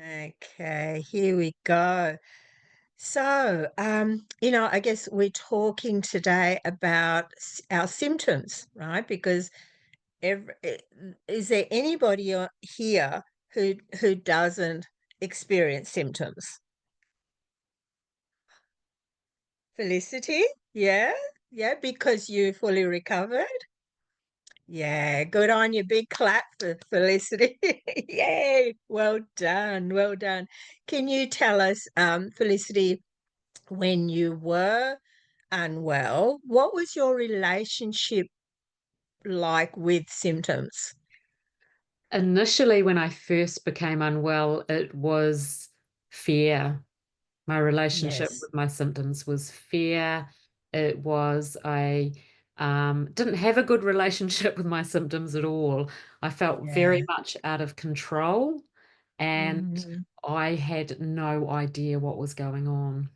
Okay, here we go. So, I guess we're talking today about our symptoms, right? Because is there anybody here who doesn't experience symptoms? Felicity? Yeah, yeah, because you fully recovered. Yeah, good on you. Big clap for Felicity. Yay, well done, well done. Can you tell us, Felicity, when you were unwell, what was your relationship like with symptoms? Initially, when I first became unwell, it was fear. My relationship Yes. with my symptoms was fear. It was, I didn't have a good relationship with my symptoms at all. I felt very Yeah. much out of control and Mhm. I had no idea what was going on.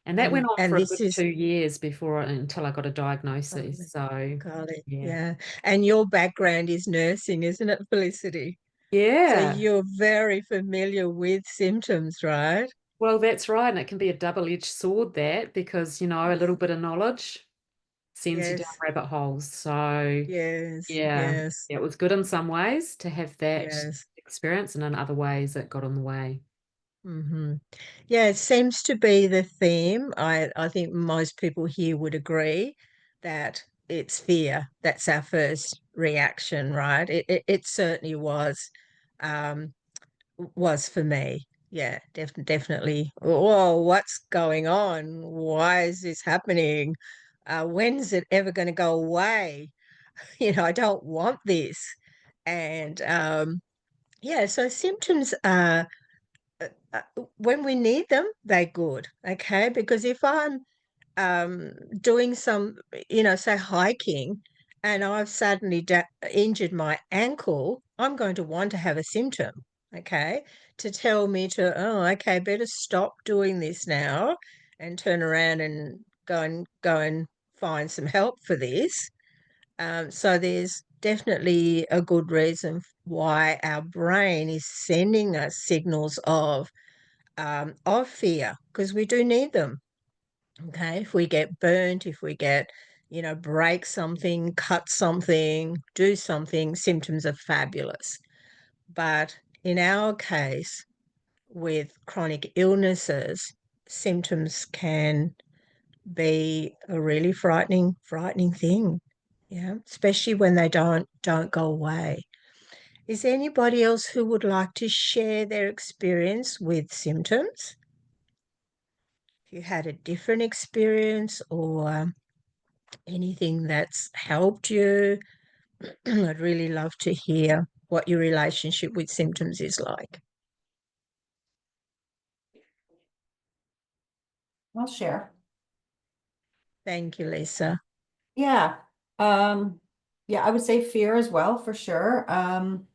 And that went And on and for a this good is 2 years until I got a got diagnosis. it, So, got it. yeah. Yeah. And your background is nursing, isn't it, Felicity? So Yeah. you're very familiar with symptoms, right? Well, that's right. And it can be a double-edged sword that because, a little bit of knowledge sends you down Yes. rabbit holes. So, Yes. yeah, Yes. it was good in some ways to have that Yes. experience, and in other ways it got in the way. Yeah, it seems to be the theme. I think most people here would agree that it's fear. That's our first reaction, right? It certainly was for me. Yeah, definitely. Whoa, what's going on? Why is this happening? When's it ever going to go away? I don't want this. And yeah, so symptoms are uh, when we need them, they're good, okay? Because if I'm doing some, say hiking, and I've suddenly injured my ankle, I'm going to want to have a symptom, okay, to tell me oh, okay, better stop doing this now and turn around and go and find some help for this. So there's definitely a good reason why our brain is sending us signals of fear because we do need them. Okay, if we get burnt, if we get, break something, cut something, do something, symptoms are fabulous. But in our case, with chronic illnesses, symptoms can be a really frightening thing. Yeah, especially when they don't go away. Is there anybody else who would like to share their experience with symptoms? If you had a different experience or anything that's helped you, I'd really love to hear what your relationship with symptoms is like. I'll share. Thank you, Lisa. Yeah. Um, yeah, I would say fear as well, for sure. I'm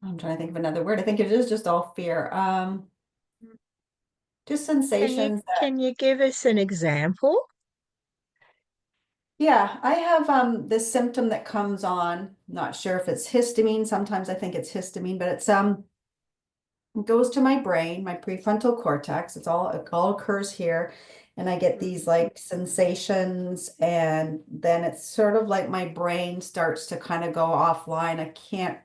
trying to think of another word. I think it is just all fear. Just Can you sensations that, can you give us an example? yeah, I have this symptom that comes on. Not sure if it's histamine. Sometimes I think it's histamine, but it goes to my brain, my prefrontal cortex. It all occurs here. And I get these like sensations, and then it's sort of like my brain starts to kind of go offline. I can't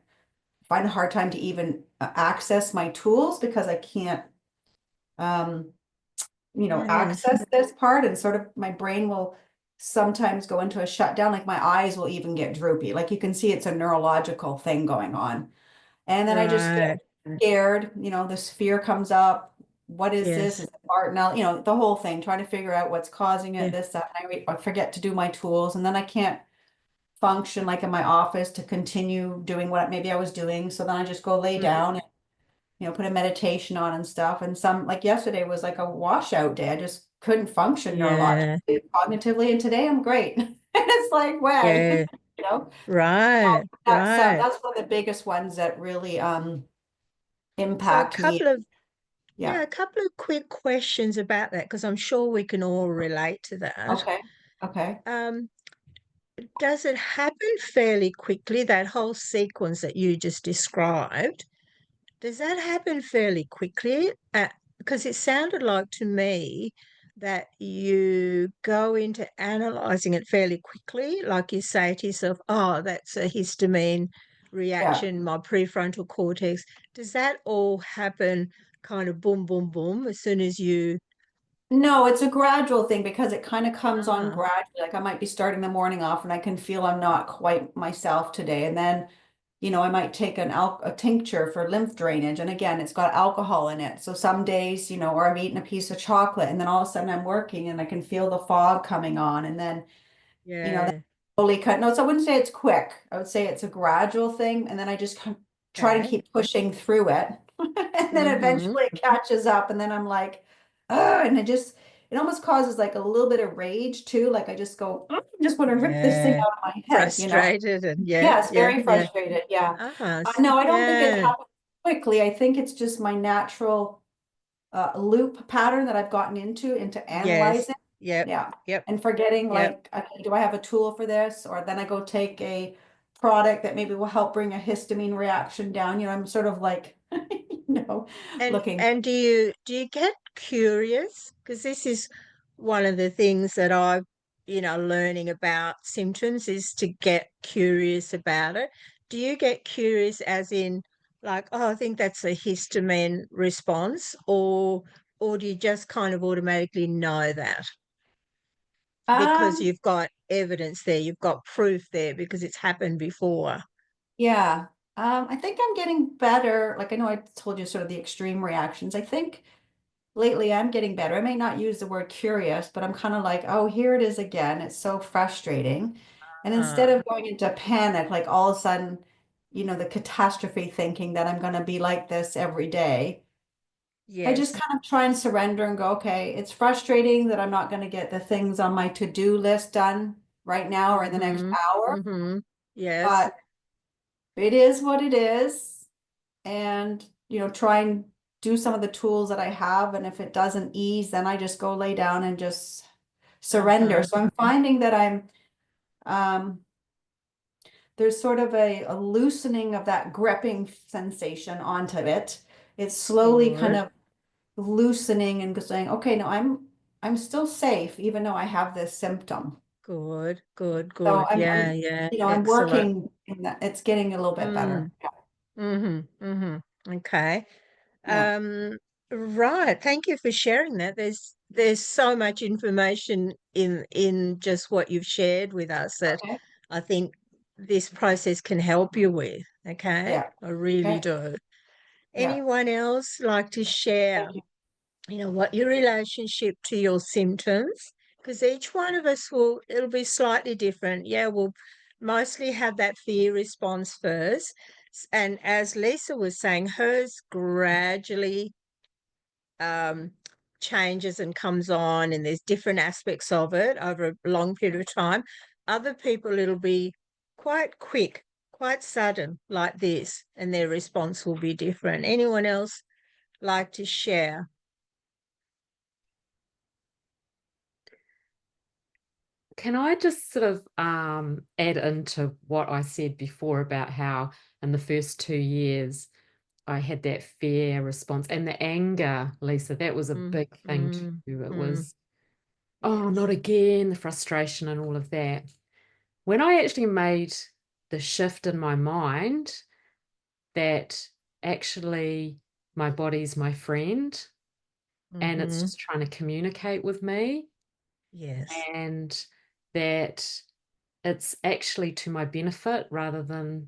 find a hard time to even access my tools because I can't, um, Yes, access this part. And sort of my brain will sometimes go into a shutdown. Like my eyes will even get droopy. Like you can see it's a neurological thing going on. And then I just get right. scared, this fear comes up. What is this? Yes, Is it Bartonella? The whole thing, trying to figure out what's causing it, yeah. this, that. And I forget to do my tools. And then I can't function like in my office to continue doing what maybe I was doing. So then I just go lay Mm, down and, put a meditation on and stuff. And like yesterday was like a washout day. I just couldn't function yeah, neurologically, cognitively. And today I'm great. And it's like, way, yeah. you know? Right, right. That's one of the biggest ones that really So a impact me. couple of Yeah. a couple of quick questions about that because I'm sure we can all relate to that. Okay. Okay. Um, does it happen fairly quickly, that whole sequence that you just described? Does that happen fairly quickly? Because it sounded like to me that you go into analyzing it fairly quickly, like you say to yourself, "Oh, that's a histamine Yeah. reaction, my prefrontal cortex." Does that all happen kind of boom, boom, boom as soon as you? No, it's a gradual thing because it kind of comes on Ah, gradually. Like I might be starting the morning off and I can feel I'm not quite myself today. And then, I might take a tincture for lymph drainage. And again, it's got alcohol in it. So some days, or I'm eating a piece of chocolate and then all of a sudden I'm working and I can feel the fog coming on. And then, that yeah. slowly cut. No, so I wouldn't say it's quick. I would say it's a gradual thing. And then I just try to Okay. keep pushing through it. And then Mm-hmm. eventually it catches up. And then I'm like, oh, and it almost causes like a little bit of rage too. Like I just go, "Ugh, I just want to rip this thing Yeah. out of my head. Frustrated and yeah, Yes, yeah, very yeah. frustrated. Yeah. Ah, No, I don't think it yeah. happens quickly. I think it's just my natural loop pattern that I've gotten into Yes. analyzing. Yep. Yeah. Yep. And forgetting Yep. like, okay, do I have a tool for this? Or then I go take a product that maybe will help bring a histamine reaction down. I'm sort of like, looking. And do you get curious? Because this is one of the things that I've, learning about symptoms is to get curious about it. Do you get curious as in like, oh, I think that's a histamine response, or do you just kind of automatically know that because Um, you've got evidence there, you've got proof there because it's happened before? yeah. I think I'm getting better. Like I know I told you sort of the extreme reactions. I think lately I'm getting better. I may not use the word curious, but I'm kind of like, oh, here it is again. It's so frustrating. And instead Ah, of going into panic, like all of a sudden, the catastrophe thinking that I'm going to be like this every day, I just yes. kind of try and surrender and go, okay, it's frustrating that I'm not going to get the things on my to-do list done right now or in the next Mm-hmm. hour, Mm-hmm. Yes. but it is what it is. And, try and do some of the tools that I have. And if it doesn't ease, then I just go lay down and just surrender. Uh-huh. So I'm finding that um, there's sort of a loosening of that gripping sensation onto it. It's slowly kind Good. of loosening and saying, okay, no, I'm still safe, even though I have this symptom. Good, good, So good. I'm, Yeah, I'm, yeah. I'm Excellent. working in that. It's getting a little bit better. Mm, mm-hmm, mm-hmm. Okay. Yeah. Um, right. Thank you for sharing that. There's so much information in just what you've shared with us that Okay. I think this process can help you with. Okay. Yeah. I really Okay. do. Yeah. Anyone else like to share? Thank you. What your relationship to your symptoms, because each one of us it'll be slightly different. Yeah, we'll mostly have that fear response first. And as Lisa was saying, hers gradually um, changes and comes on, and there's different aspects of it over a long period of time. Other people, it'll be quite quick, quite sudden, like this, and their response will be different. Anyone else like to share? Can I just sort of add into what I said before about how in the first 2 years I had that fear response and the anger, Lisa, that was a Mm, big thing mm, too. It mm. was, oh, not Yes. again, the frustration and all of that. When I actually made the shift in my mind that actually my body's my friend and it's Mm-hmm. just trying to communicate with me, Yes. and that it's actually to my benefit rather than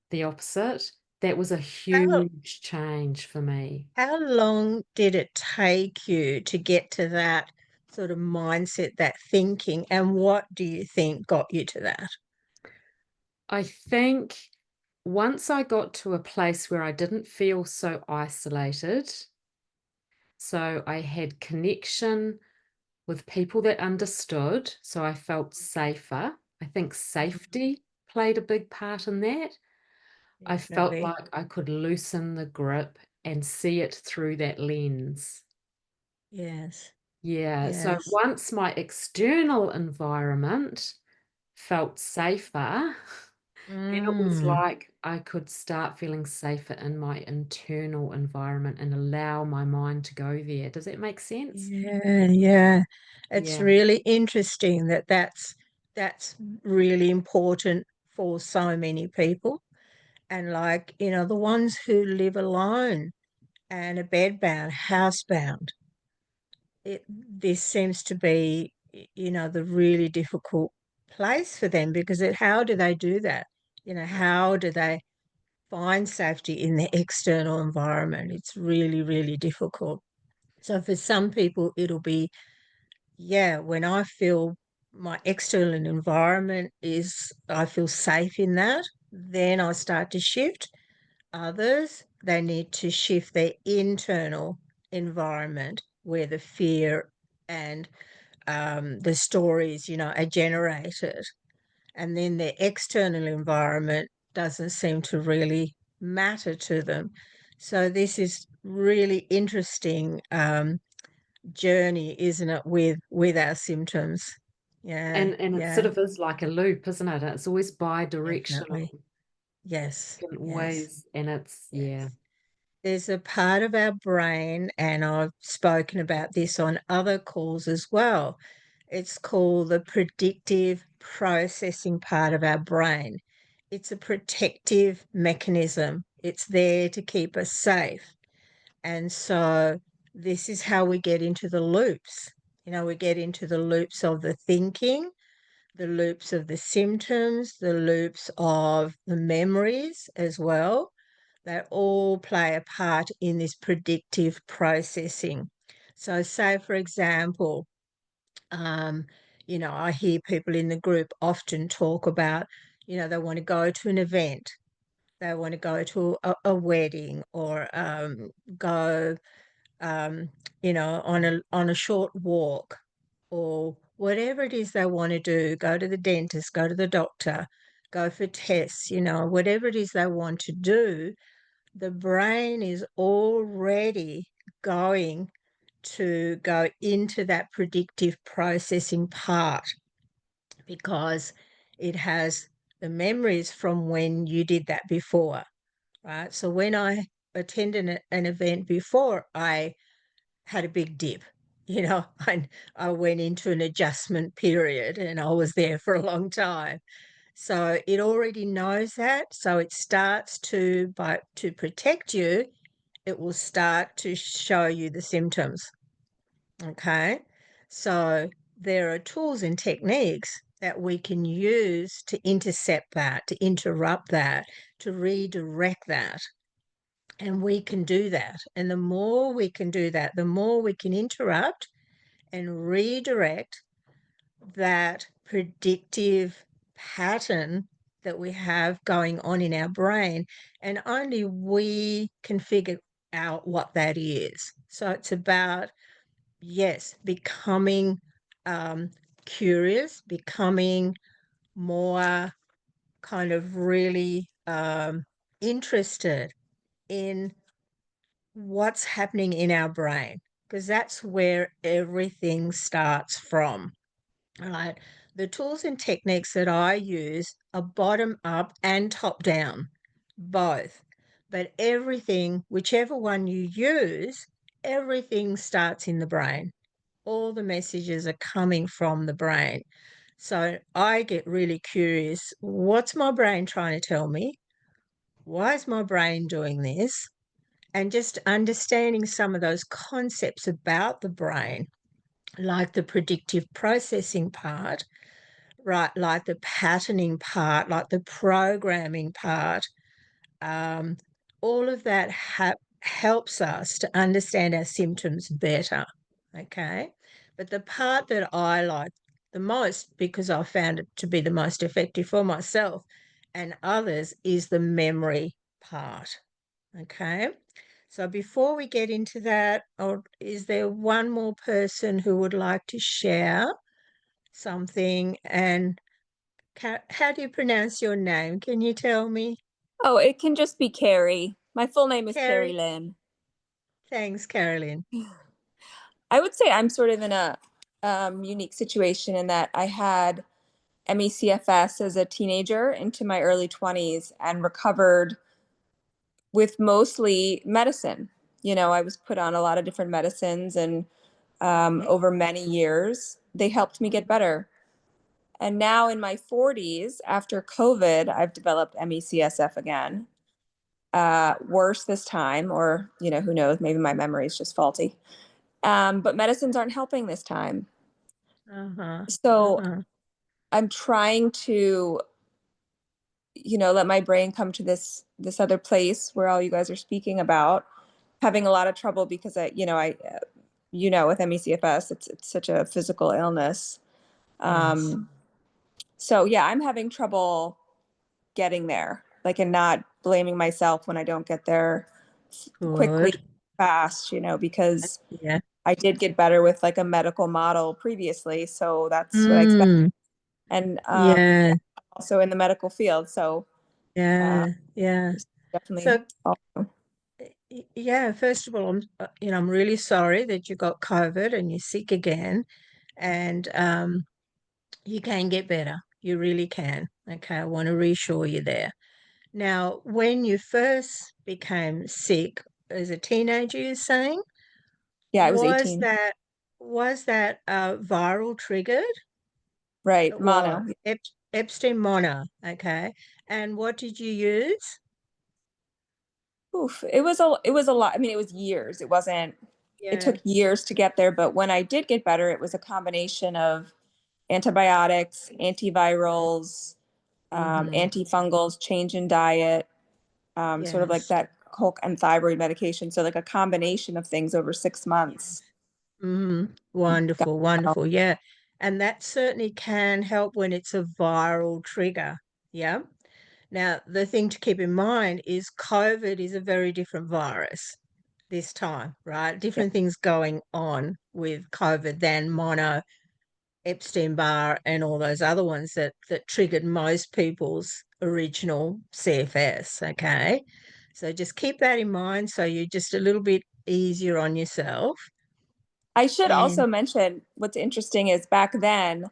the opposite. That was a How huge change for me. how long did it take you to get to that sort of mindset, that thinking, and what do you think got you to that? I think once I got to a place where I didn't feel so isolated, so I had connection with people that understood, so I felt safer. I think Mhm. safety played a big part in that. I felt Definitely. like I could loosen the grip and see it through that lens. Yes. Yeah, so Yes. once my external environment felt safer, Then it was Mm. like I could start feeling safer in my internal environment and allow my mind to go there. Does that make sense? Yeah, yeah. It's Yeah. really interesting that that's really important for so many people. And like, the ones who live alone and are bedbound, housebound, this seems to be, the really difficult place for them because how do they do that? How do they find safety in the external environment? It's really, really difficult. So for some people, it'll be, yeah, when I feel my external environment I feel safe in that, then I start to shift. Others, they need to shift their internal environment where the fear and the stories, are generated. And then their external environment doesn't seem to really matter to them. So this is really interesting journey, isn't it, with our symptoms? Yeah, And it sort yeah, of is like a loop, isn't it? It's always bi-directional. definitely. Yes, Can yes, always, and it's, yeah. yes. There's a part of our brain, and I've spoken about this on other calls as well. It's called the predictive processing part of our brain. It's a protective mechanism. It's there to keep us safe. And so this is how we get into the loops. We get into the loops of the thinking, the loops of the symptoms, the loops of the memories as well. They all play a part in this predictive processing. So, say, for example, I hear people in the group often talk about, they want to go to an event, they want to go to a wedding or go, on a short walk or whatever it is they want to do, go to the dentist, go to the doctor, go for tests, whatever it is they want to do, the brain is already going to go into that predictive processing part because it has the memories from when you did that before, right? So when I attended an event before, I had a big dip. I went into an adjustment period and I was there for a long time. So it already knows that. So it starts to protect you, it will start to show you the symptoms. Okay. So there are tools and techniques that we can use to intercept that, to interrupt that, to redirect that. And we can do that. And the more we can do that, the more we can interrupt and redirect that predictive pattern that we have going on in our brain. And only we can figure out what that is. So it's about, yes, becoming curious, becoming more kind of really interested in what's happening in our brain, because that's where everything starts from. Right. The tools and techniques that I use are bottom up and top down, both. But everything, whichever one you use, everything starts in the brain. All the messages are coming from the brain. So I get really curious. What's my brain trying to tell me? Why is my brain doing this? And just understanding some of those concepts about the brain, like the predictive processing part, right, like the patterning part, like the programming part, um, all of that helps us to understand our symptoms better. Okay. But the part that I like the most, because I found it to be the most effective for myself and others, is the memory part. Okay. So before we get into that, or is there one more person who would like to share something? And how do you pronounce your name? Can you tell me? Oh, it can just be Carrie. My full name is Carrie Carrie. Lynn. Thanks, Carolyn. I would say I'm sort of in a unique situation in that I had ME/CFS as a teenager into my early 20s and recovered with mostly medicine. You know, I was put on a lot of different medicines, and over many years, they helped me get better. And now in my 40s, after COVID, I've developed ME/CSF again. Worse this time, or, you know, who knows, maybe my memory is just faulty. But medicines aren't helping this time. Uh-huh. So Uh-huh. I'm trying to, you know, let my brain come to this other place where all you guys are speaking about, having a lot of trouble because with ME/CFS, it's such a physical illness. Yes. So yeah, I'm having trouble getting there, like, and not blaming myself when I don't get there quickly, Good. fast, you know, because Yeah. I did get better with like a medical model previously, so that's what I expect. Mm. And Yeah. also in the medical field, so Yeah. Yeah. definitely. So, yeah, first of all, I'm really sorry that you got COVID and you're sick again, and you can get better. You really can. Okay, I want to reassure you there. Now, when you first became sick as a teenager, you're saying, Yeah, I was was 18. that was that viral triggered? Right, It was mono. Epstein mono. Okay, and what did you use? Oof, it was a lot. I mean, it was years. It Yeah. took years to get there, but when I did get better, it was a combination of antibiotics, antivirals, Mm-hmm. antifungals, change in diet, sort of like Yes. that Coke and thyroid medication. So like a combination of things over 6 months. Got Wonderful, well. wonderful. Yeah. And that certainly can help when it's a viral trigger. Yeah. Now, the thing to keep in mind is COVID is a very different virus this time, right? Yeah. Different things going on with COVID than mono, Epstein-Barr, and all those other ones that triggered most people's original CFS. Okay. So just keep that in mind so you're just a little bit easier on yourself. I should And also mention what's interesting is back then,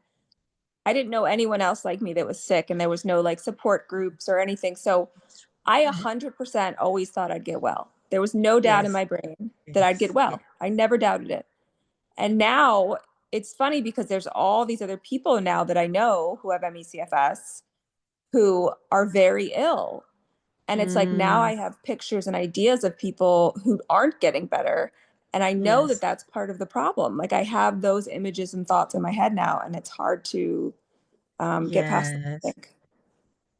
I didn't know anyone else like me that was sick, and there was no like support groups or anything. So I right. 100% always thought I'd get well. There was no doubt in Yes, my brain that I'd get yes, well. I never doubted it. And now it's funny because there's all these other people now that I know who have ME/CFS who are very ill. And it's like now Mm, I have pictures and ideas of people who aren't getting better. And I know that yes, that's part of the problem. Like I have those images and thoughts in my head now, and it's hard to get past them, I yes, think.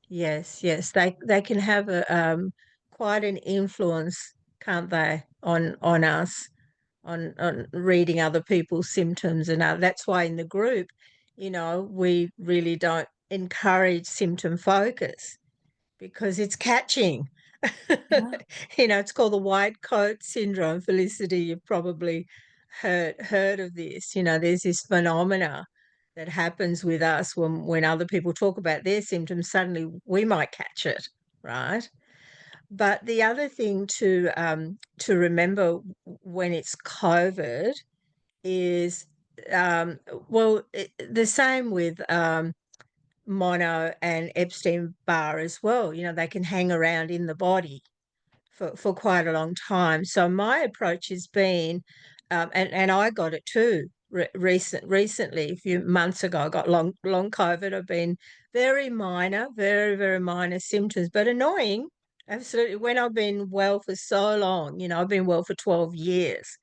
yes, yes. They can have a quite an influence, can't they, on us, on reading other people's symptoms, and that's why in the group, we really don't encourage symptom focus because it's catching. Yeah. It's called the white coat syndrome. Felicity, you've probably heard of this. There's this phenomena that happens with us when other people talk about their symptoms, suddenly we might catch it, right? But the other thing to remember when it's COVID is, well, the same with mono and Epstein-Barr as well. They can hang around in the body for quite a long time. So my approach has been, and I got it too recently, a few months ago. I got long COVID. I've been very minor, very very minor symptoms, but annoying. Absolutely. When I've been well for so long, I've been well for 12 years.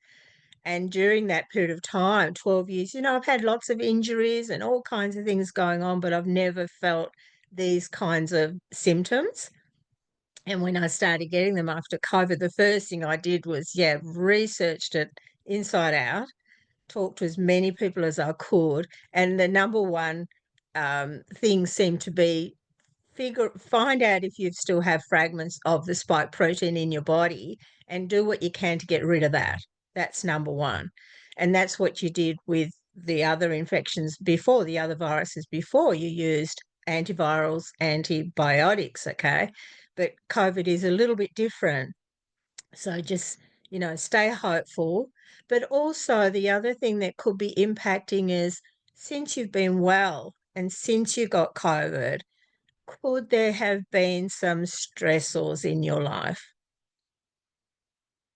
And during that period of time, 12 years, I've had lots of injuries and all kinds of things going on, but I've never felt these kinds of symptoms. And when I started getting them after COVID, the first thing I did was, yeah, researched it inside out, talked to as many people as I could. And the number one thing seemed to be find out if you still have fragments of the spike protein in your body and do what you can to get rid of that. That's number one. And that's what you did with the other infections before, the other viruses before. You used antivirals, antibiotics, okay? But COVID is a little bit different. So just, stay hopeful. But also the other thing that could be impacting is since you've been well and since you got COVID, could there have been some stressors in your life?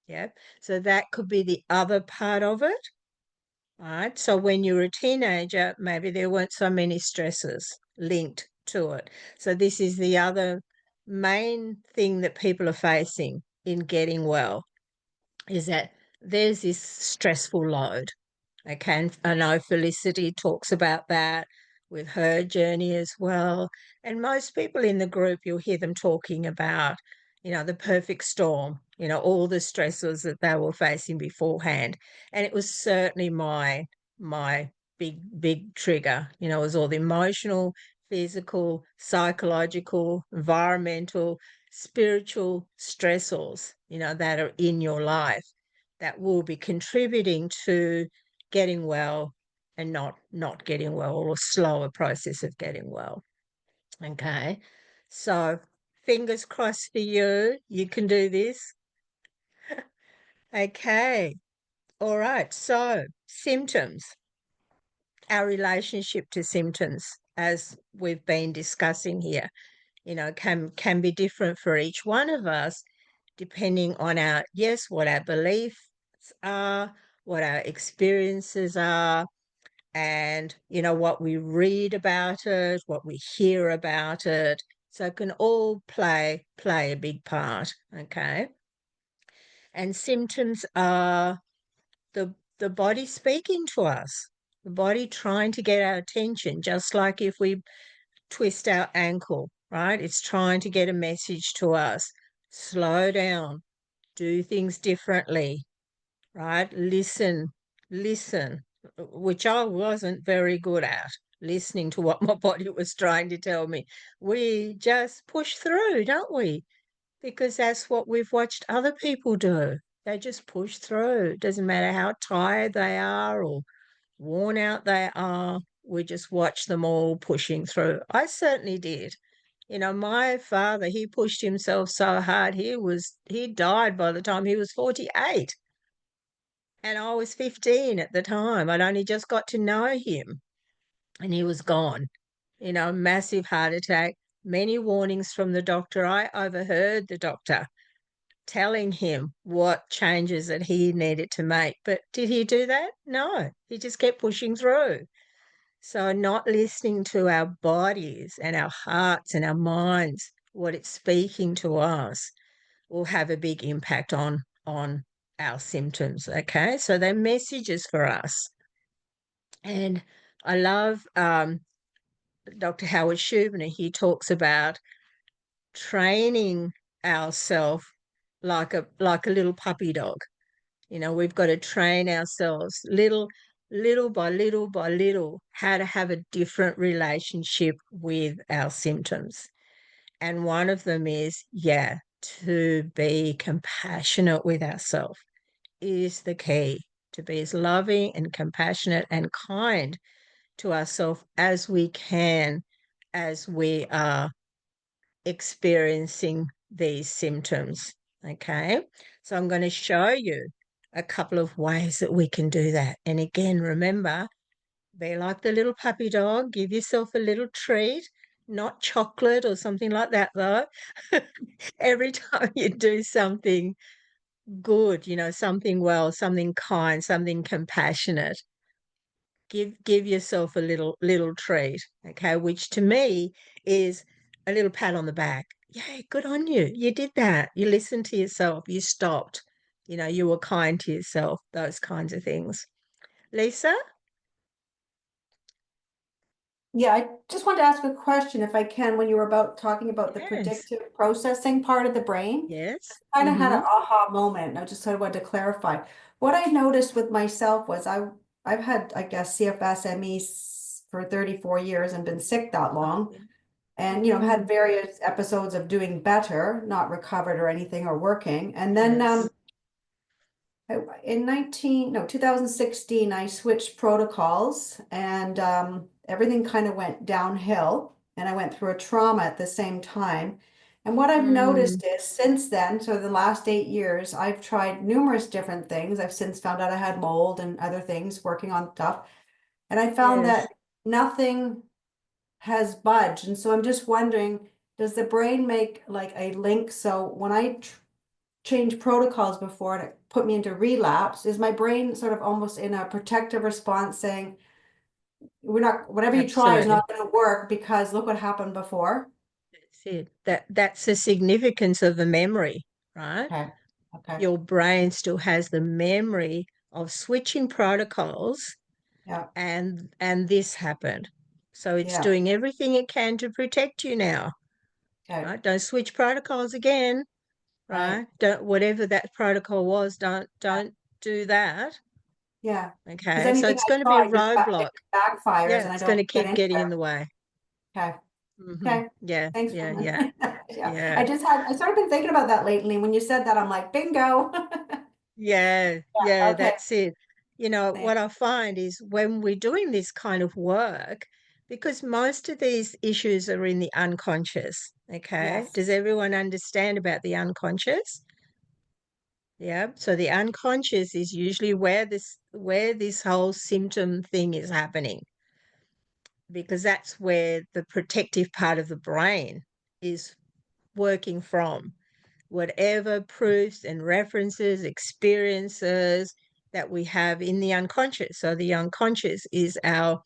Yeah. So that could be the other part of it. Right. So when you were a teenager, maybe there weren't so many stresses linked to it. So this is the other main thing that people are facing in getting well, is that there's this stressful load. Okay. And I know Felicity talks about that with her journey as well. And most people in the group, you'll hear them talking about, the perfect storm, all the stresses that they were facing beforehand. And it was certainly my big trigger, it was all the emotional, physical, psychological, environmental, spiritual stressors, that are in your life that will be contributing to getting well and not getting well, or a slower process of getting well. Okay. So fingers crossed for you. You can do this. Okay. All right. So symptoms, our relationship to symptoms, as we've been discussing here, can be different for each one of us, depending on what our beliefs are, what our experiences are, and what we read about it, what we hear about it. So it can all play a big part. Okay. And symptoms are the body speaking to us, the body trying to get our attention, just like if we twist our ankle, right? It's trying to get a message to us. Slow down, do things differently, right? Listen, which I wasn't very good at, listening to what my body was trying to tell me. We just push through, don't we? Because that's what we've watched other people do. They just push through. It doesn't matter how tired they are or worn out they are. We just watch them all pushing through. I certainly did. My father, he pushed himself so hard. He died by the time he was 48. And I was 15 at the time. I'd only just got to know him and he was gone. Massive heart attack, many warnings from the doctor. I overheard the doctor telling him what changes that he needed to make. But did he do that? No, he just kept pushing through. So not listening to our bodies and our hearts and our minds, what it's speaking to us, will have a big impact on our symptoms. Okay, so they're messages for us. And I love Dr. Howard Schubiner. He talks about training ourselves like a little puppy dog. We've got to train ourselves little by little how to have a different relationship with our symptoms. And one of them is, to be compassionate with ourselves is the key, to be as loving and compassionate and kind to ourselves as we can as we are experiencing these symptoms. Okay, so I'm going to show you a couple of ways that we can do that. And again, remember, be like the little puppy dog, give yourself a little treat, not chocolate or something like that, though. Every time you do something good, something well, something kind, something compassionate, give yourself a little treat, okay, which to me is a little pat on the back. Yeah, good on you. You did that. You listened to yourself. You stopped. You were kind to yourself, those kinds of things. Lisa? Yeah, I just wanted to ask a question if I can, when you were talking about the Yes. predictive processing part of the brain. Yes. Kind of had an aha moment. I just sort of wanted to clarify. What I noticed with myself was I've had, I guess, CFS-ME for 34 years and been sick that long. And, had various episodes of doing better, not recovered or anything or working. And then Yes. in 2016, I switched protocols and everything kind of went downhill. And I went through a trauma at the same time. And what I've noticed is since then, so the last 8 years, I've tried numerous different things. I've since found out I had mold and other things, working on stuff. And I found Yes. that nothing has budged. And so I'm just wondering, does the brain make like a link? So when I change protocols before and it put me into relapse, is my brain sort of almost in a protective response saying, we're not, whatever you try is Absolutely. not going to work because look what happened before? That's it. That's the significance of the memory, right? Okay. Okay. Your brain still has the memory of switching protocols Yeah. and this happened. So it's Yeah. doing everything it can to protect you now, Okay. right? Don't switch protocols again, Right. right? Don't, whatever that protocol was, don't do that. Yeah. Because Okay. So anything it's I going to be a try just roadblock. backfires Yeah, and I it's going don't to get keep getting in anywhere. the way. Okay. Hmm. Okay. Yeah, Thanks, yeah, Roman. yeah, Yeah. yeah. I sort of been thinking about that lately. When you said that, I'm like, bingo. Yeah, yeah, Okay. that's it. You know, what Thanks. I find is when we're doing this kind of work, because most of these issues are in the unconscious, okay? Yes. Does everyone understand about the unconscious? Yeah. So the unconscious is usually where this whole symptom thing is happening, because that's where the protective part of the brain is working from. Whatever proofs and references, experiences that we have in the unconscious. So the unconscious is our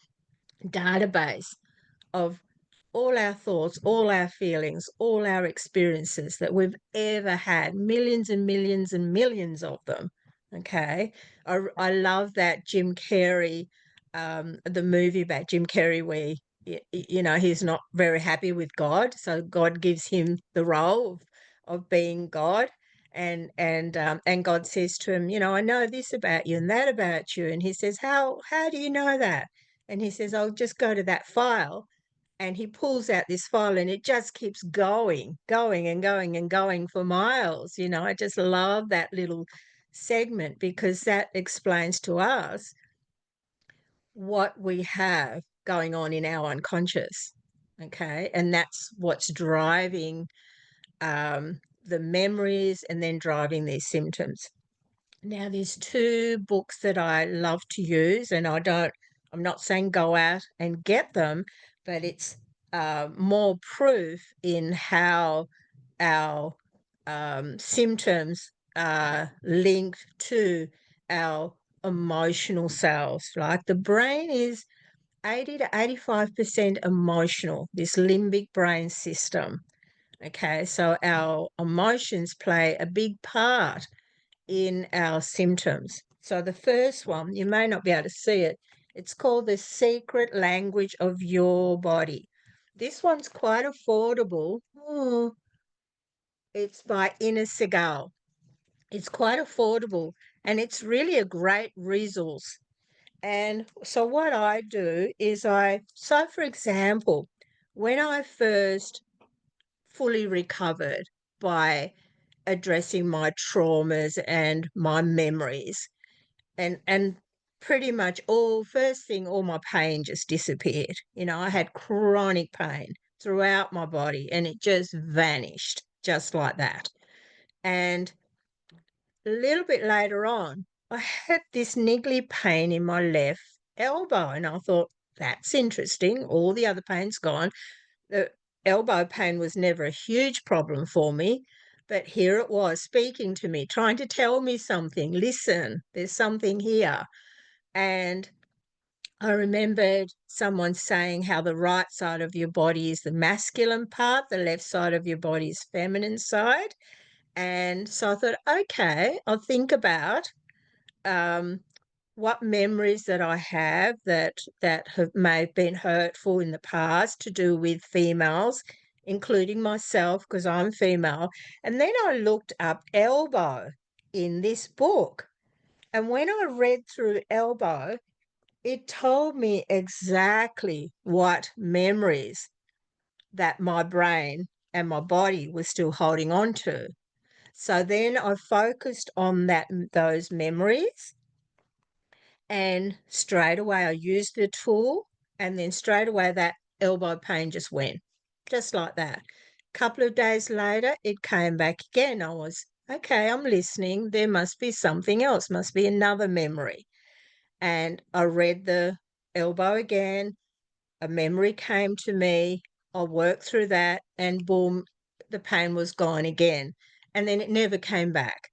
database of all our thoughts, all our feelings, all our experiences that we've ever had, millions and millions and millions of them. Okay. I love that Jim Carrey, the movie about Jim Carrey where, he's not very happy with God. So God gives him the role of being God. And God says to him, I know this about you and that about you. And he says, how do you know that? And he says, I'll just go to that file, and he pulls out this file and it just keeps going and going and going for miles. I just love that little segment because that explains to us what we have going on in our unconscious. Okay. And that's what's driving the memories and then driving these symptoms. Now, there's two books that I love to use, and I'm not saying go out and get them, but it's more proof in how our symptoms are linked to our emotional selves. Like the brain is 80 to 85% emotional, this limbic brain system. Okay, so our emotions play a big part in our symptoms. So the first one, you may not be able to see it. It's called The Secret Language of Your Body. This one's quite affordable. It's by Ina Segal. It's quite affordable and it's really a great resource. And so what I do is so for example, when I first fully recovered by addressing my traumas and my memories, and pretty much all my pain just disappeared. I had chronic pain throughout my body and it just vanished just like that. And a little bit later on, I had this niggly pain in my left elbow and I thought, that's interesting. All the other pain's gone. The elbow pain was never a huge problem for me, but here it was speaking to me, trying to tell me something. Listen, there's something here. And I remembered someone saying how the right side of your body is the masculine part, the left side of your body is feminine side. And so I thought, okay, I'll think about um, what memories that I have that may have been hurtful in the past to do with females, including myself because I'm female. And then I looked up elbow in this book. And when I read through elbow, it told me exactly what memories that my brain and my body was still holding on to. So then I focused on those memories, and straight away I used the tool, and then straight away that elbow pain just went, just like that. A couple of days later, it came back again. I was, okay, I'm listening. There must be something else, must be another memory. And I read the elbow again. a memory came to me, I worked through that, and boom, the pain was gone again. And then it never came back.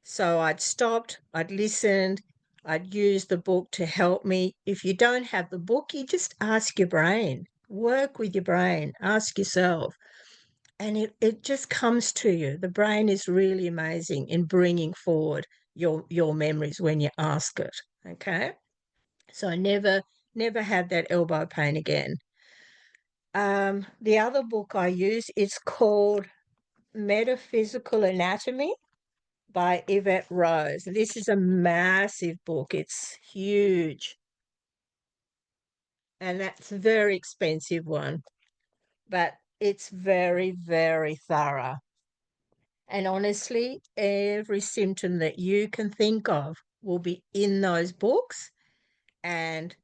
So I'd stopped, I'd listened, I'd used the book to help me. If you don't have the book, you just ask your brain, work with your brain, ask yourself. And it just comes to you. The brain is really amazing in bringing forward your memories when you ask it. Okay. So I never had that elbow pain again. The other book I use is called Metaphysical Anatomy by Yvette Rose. This is a massive book. It's huge. And that's a very expensive one, but it's very, very thorough. And honestly, every symptom that you can think of will be in those books, and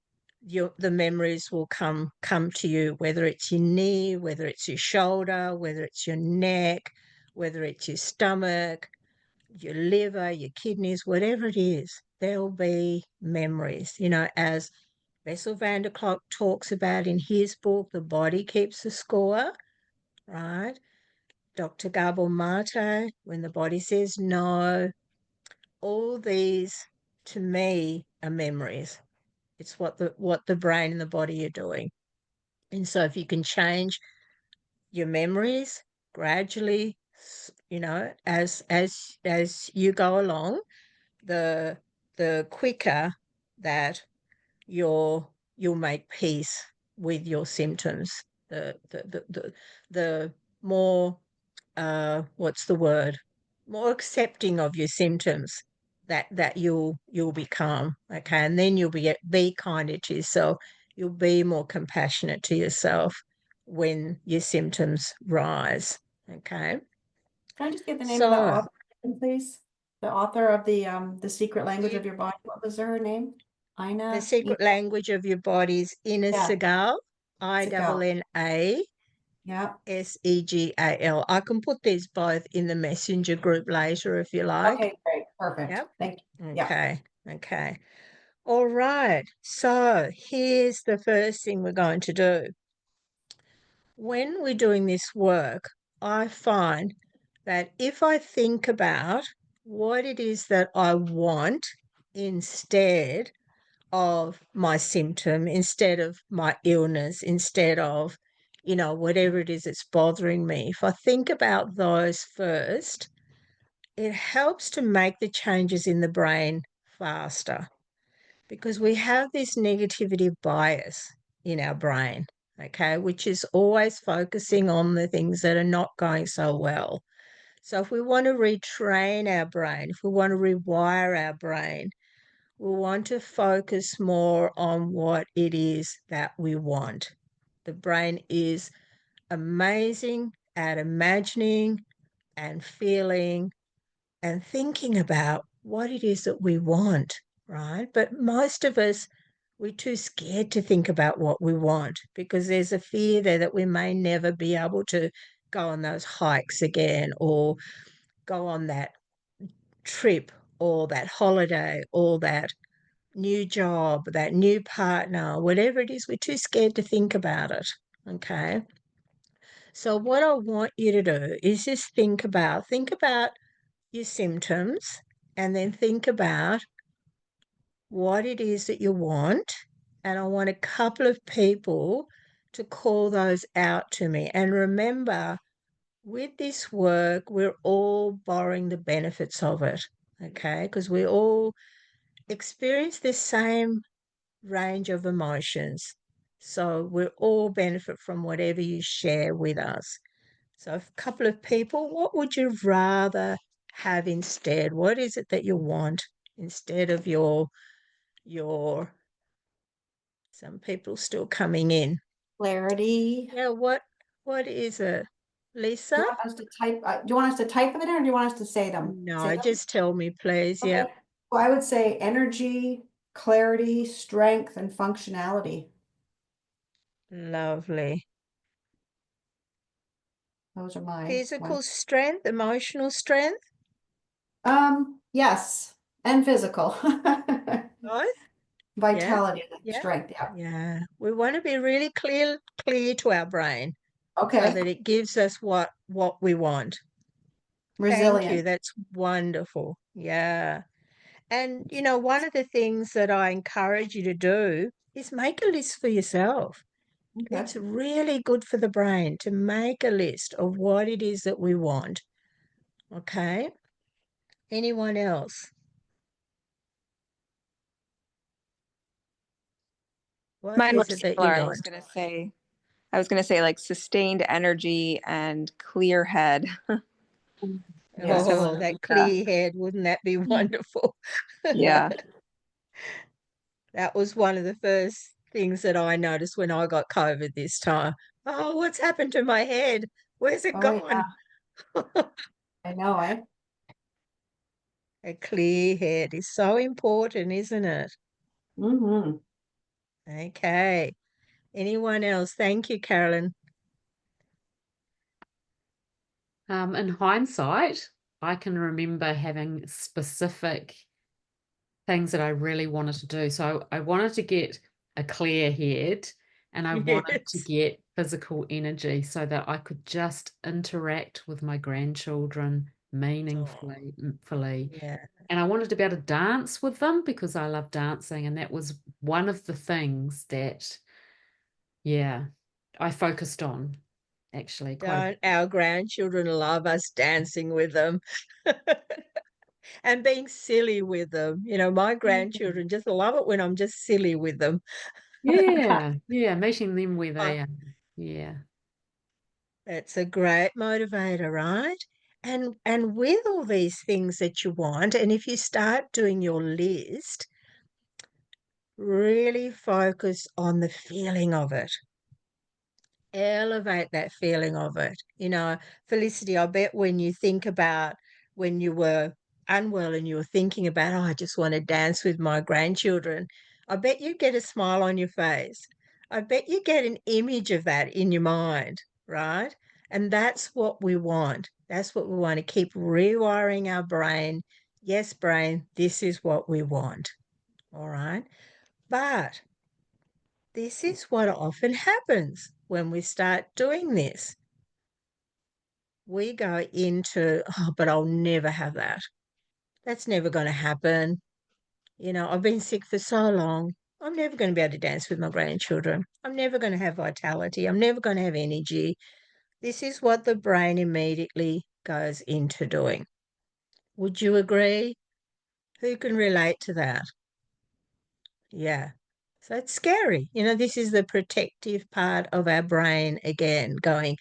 the memories will come to you, whether it's your knee, whether it's your shoulder, whether it's your neck, whether it's your stomach, your liver, your kidneys, whatever it is, there'll be memories. As Bessel van der Kolk talks about in his book, The Body Keeps the Score, right? Dr. Gabor Mate, When the Body Says No, all these to me are memories. It's what the brain and the body are doing. And so if you can change your memories gradually, as you go along, the quicker that you'll make peace with your symptoms. The more what's the word? More accepting of your symptoms that you'll become. Okay. And then you'll be kinder to yourself. You'll be more compassionate to yourself when your symptoms rise. Okay. Can I just get the name of that So author, please? The author of the Secret Language of Your Body. What was her name? The Ina. Secret Language of Your Body's Ina Yeah. Segal, Segal. INNA Yeah. SEGAL. I can put these both in the messenger group later if you like. Okay, great. Perfect. Yep. Thank you. Yeah. Okay. Okay. All right. So here's the first thing we're going to do. When we're doing this work, I find that if I think about what it is that I want instead of my symptom, instead of my illness, instead of, whatever it is that's bothering me, if I think about those first, it helps to make the changes in the brain faster, because we have this negativity bias in our brain, okay, which is always focusing on the things that are not going so well. So if we want to retrain our brain, if we want to rewire our brain, we want to focus more on what it is that we want. The brain is amazing at imagining and feeling and thinking about what it is that we want, right? But most of us, we're too scared to think about what we want because there's a fear there that we may never be able to go on those hikes again, or go on that trip, or that holiday, or that new job, that new partner, whatever it is, we're too scared to think about it. Okay. So what I want you to do is just think about your symptoms, and then think about what it is that you want. And I want a couple of people to call those out to me. And remember, with this work, we're all borrowing the benefits of it. Okay. Because we all experience the same range of emotions. So we all benefit from whatever you share with us. So a couple of people, what would you rather have instead? What is it that you want instead of your some people still coming in? Clarity. Yeah, what is it? Do Lisa? you want us to type? Do you want us to type them in, or do you want us to say them? No, Say them? just tell me, please. Okay. Yeah. Well, I would say energy, clarity, strength, and functionality. Lovely. Those are my Physical strength, emotional strength, Yes, and physical. both? Vitality, Yeah. strength. Yeah. Yeah. We want to be really clear to our brain so Okay. that it gives us what we want. Thank you. Resilient. That's wonderful. Yeah. And one of the things that I encourage you to do is make a list for yourself. Okay. It's really good for the brain to make a list of what it is that we want. Okay. Anyone else? What Mine is was it that you similar. want? I was gonna say like sustained energy and clear head. Yeah. Oh, that clear head, wouldn't that be wonderful? Yeah. That was one of the first things that I noticed when I got COVID this time. Oh, what's happened to my head? Where's it Oh, gone? yeah. I know, A clear head is so important, isn't it? Mm-hmm. Okay. Anyone else? Thank you, Carolyn. In hindsight, I can remember having specific things that I really wanted to do. So I wanted to get a clear head and I wanted to Yes. get physical energy so that I could just interact with my grandchildren meaningfully. Yeah. And I wanted to be able to dance with them because I love dancing. And that was one of the things that, yeah, I focused on actually quite a Don't our grandchildren love us dancing with them and being silly with them? My grandchildren just love it when I'm just silly with them. yeah, meeting them where they are. Yeah. That's a great motivator, right? And with all these things that you want, and if you start doing your list, really focus on the feeling of it. Elevate that feeling of it. Felicity, I bet when you think about when you were unwell and you were thinking about, oh, I just want to dance with my grandchildren, I bet you get a smile on your face. I bet you get an image of that in your mind, right? And that's what we want. That's what we want to keep rewiring our brain. Yes, brain, this is what we want. All right. But this is what often happens when we start doing this. We go into, oh, but I'll never have that. That's never going to happen. I've been sick for so long. I'm never going to be able to dance with my grandchildren. I'm never going to have vitality. I'm never going to have energy. This is what the brain immediately goes into doing. Would you agree? Who can relate to that? Yeah. So it's scary. This is the protective part of our brain again going,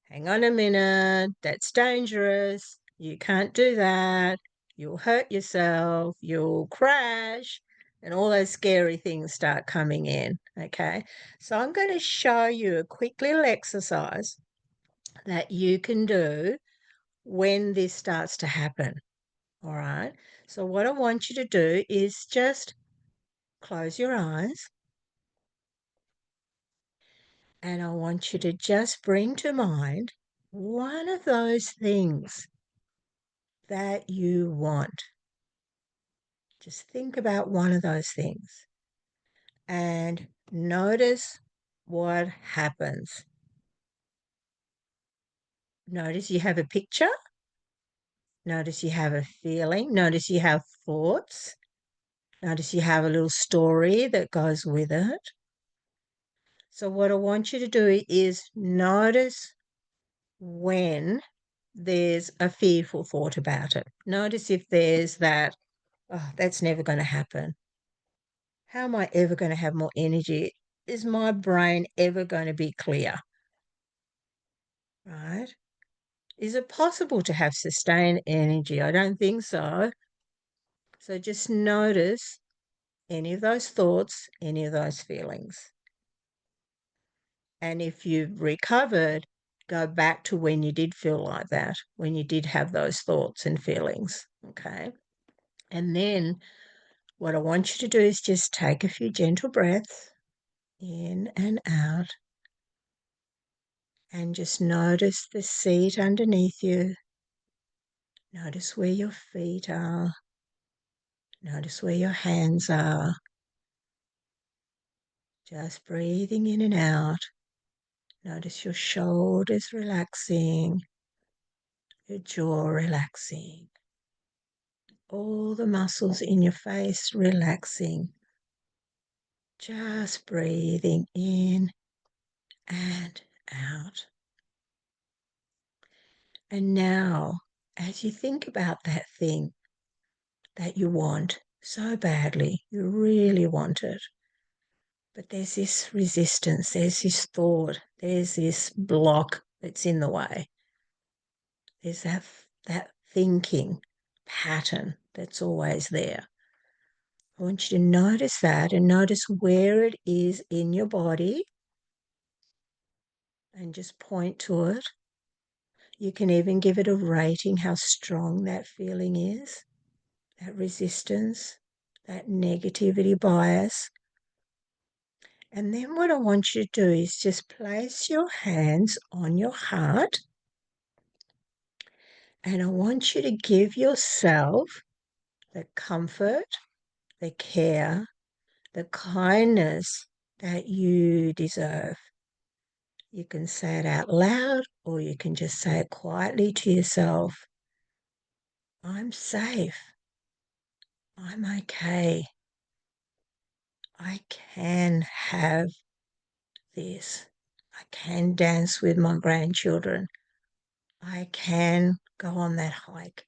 hang on a minute, that's dangerous. You can't do that. You'll hurt yourself. You'll crash. And all those scary things start coming in. Okay. So I'm going to show you a quick little exercise that you can do when this starts to happen. All right. So what I want you to do is just close your eyes. And I want you to just bring to mind one of those things that you want. Just think about one of those things and notice what happens. Notice you have a picture. Notice you have a feeling. Notice you have thoughts. Notice you have a little story that goes with it. So, what I want you to do is notice when there's a fearful thought about it. Notice if there's that, oh, that's never going to happen. How am I ever going to have more energy? Is my brain ever going to be clear? Right? Is it possible to have sustained energy? I don't think so. So just notice any of those thoughts, any of those feelings. And if you've recovered, go back to when you did feel like that, when you did have those thoughts and feelings. Okay. And then what I want you to do is just take a few gentle breaths in and out and just notice the seat underneath you. Notice where your feet are. Notice where your hands are. Just breathing in and out. Notice your shoulders relaxing, your jaw relaxing, all the muscles in your face relaxing. Just breathing in and out. And now, as you think about that thing that you want so badly, you really want it, but there's this resistance, there's this thought, there's this block that's in the way. There's that thinking pattern that's always there. I want you to notice that and notice where it is in your body and just point to it. You can even give it a rating, how strong that feeling is, that resistance, that negativity bias. And then what I want you to do is just place your hands on your heart. And I want you to give yourself the comfort, the care, the kindness that you deserve. You can say it out loud or you can just say it quietly to yourself. I'm safe. I'm okay. I can have this. I can dance with my grandchildren. I can go on that hike.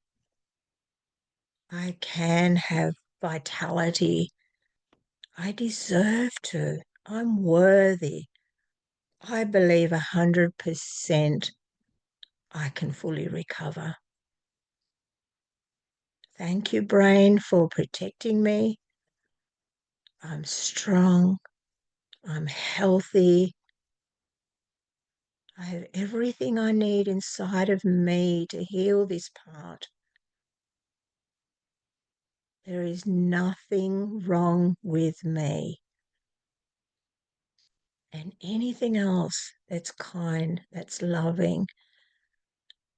I can have vitality. I deserve to. I'm worthy. I believe 100% I can fully recover. Thank you, brain, for protecting me. I'm strong. I'm healthy. I have everything I need inside of me to heal this part. There is nothing wrong with me. And anything else that's kind, that's loving,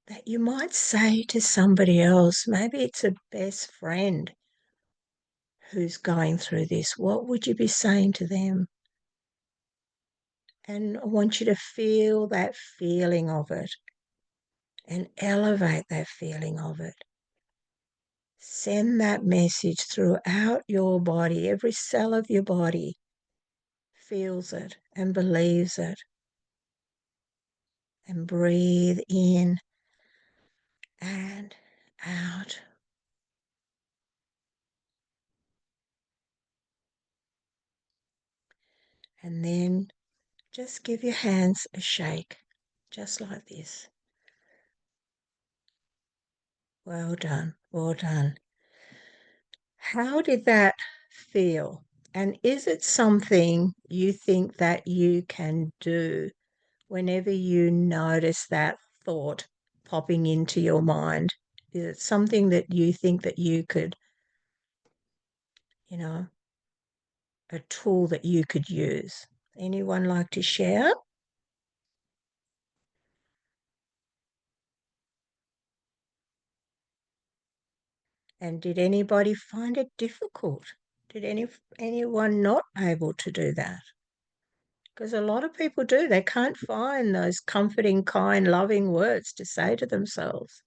that you might say to somebody else, maybe it's a best friend who's going through this, what would you be saying to them? And I want you to feel that feeling of it and elevate that feeling of it. Send that message throughout your body. Every cell of your body feels it and believes it. And breathe in and out. And then just give your hands a shake, just like this. Well done, well done. How did that feel? And is it something you think that you can do whenever you notice that thought popping into your mind? Is it something that you think that you could, a tool that you could use? Anyone like to share? And did anybody find it difficult? Did anyone not able to do that? Because a lot of people do. They can't find those comforting, kind, loving words to say to themselves.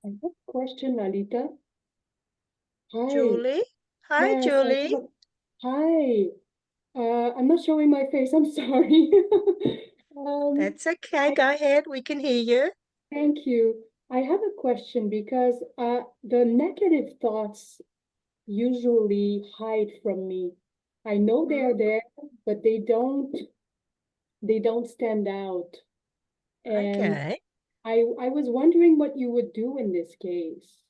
I have a question, Lalita. Hi. Julie? Hi, Yes, Julie. hi. I'm not showing my face. I'm sorry. That's okay. Go ahead. We can hear you. Thank you. I have a question because the negative thoughts usually hide from me. I know they are there, but they don't stand out. And Okay. I was wondering what you would do in this case.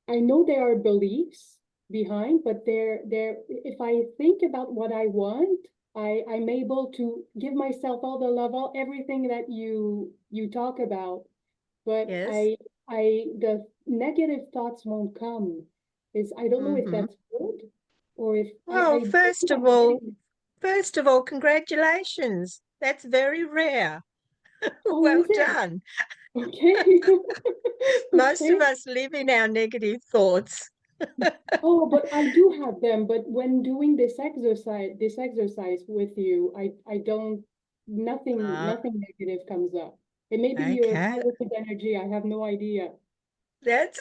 I know there are beliefs behind, but if I think about what I want, I'm able to give myself all the love, everything that you talk about. But Yes. the negative thoughts won't come. I don't know if that's good or if Well, first of all, congratulations. That's very rare. Oh, Well is it? done. Okay. Most of Okay. us live in our negative thoughts. Oh, but I do have them. But when doing this exercise with you, I don't, Ah, nothing negative comes up. It may be your okay. positive energy. I have no idea. That's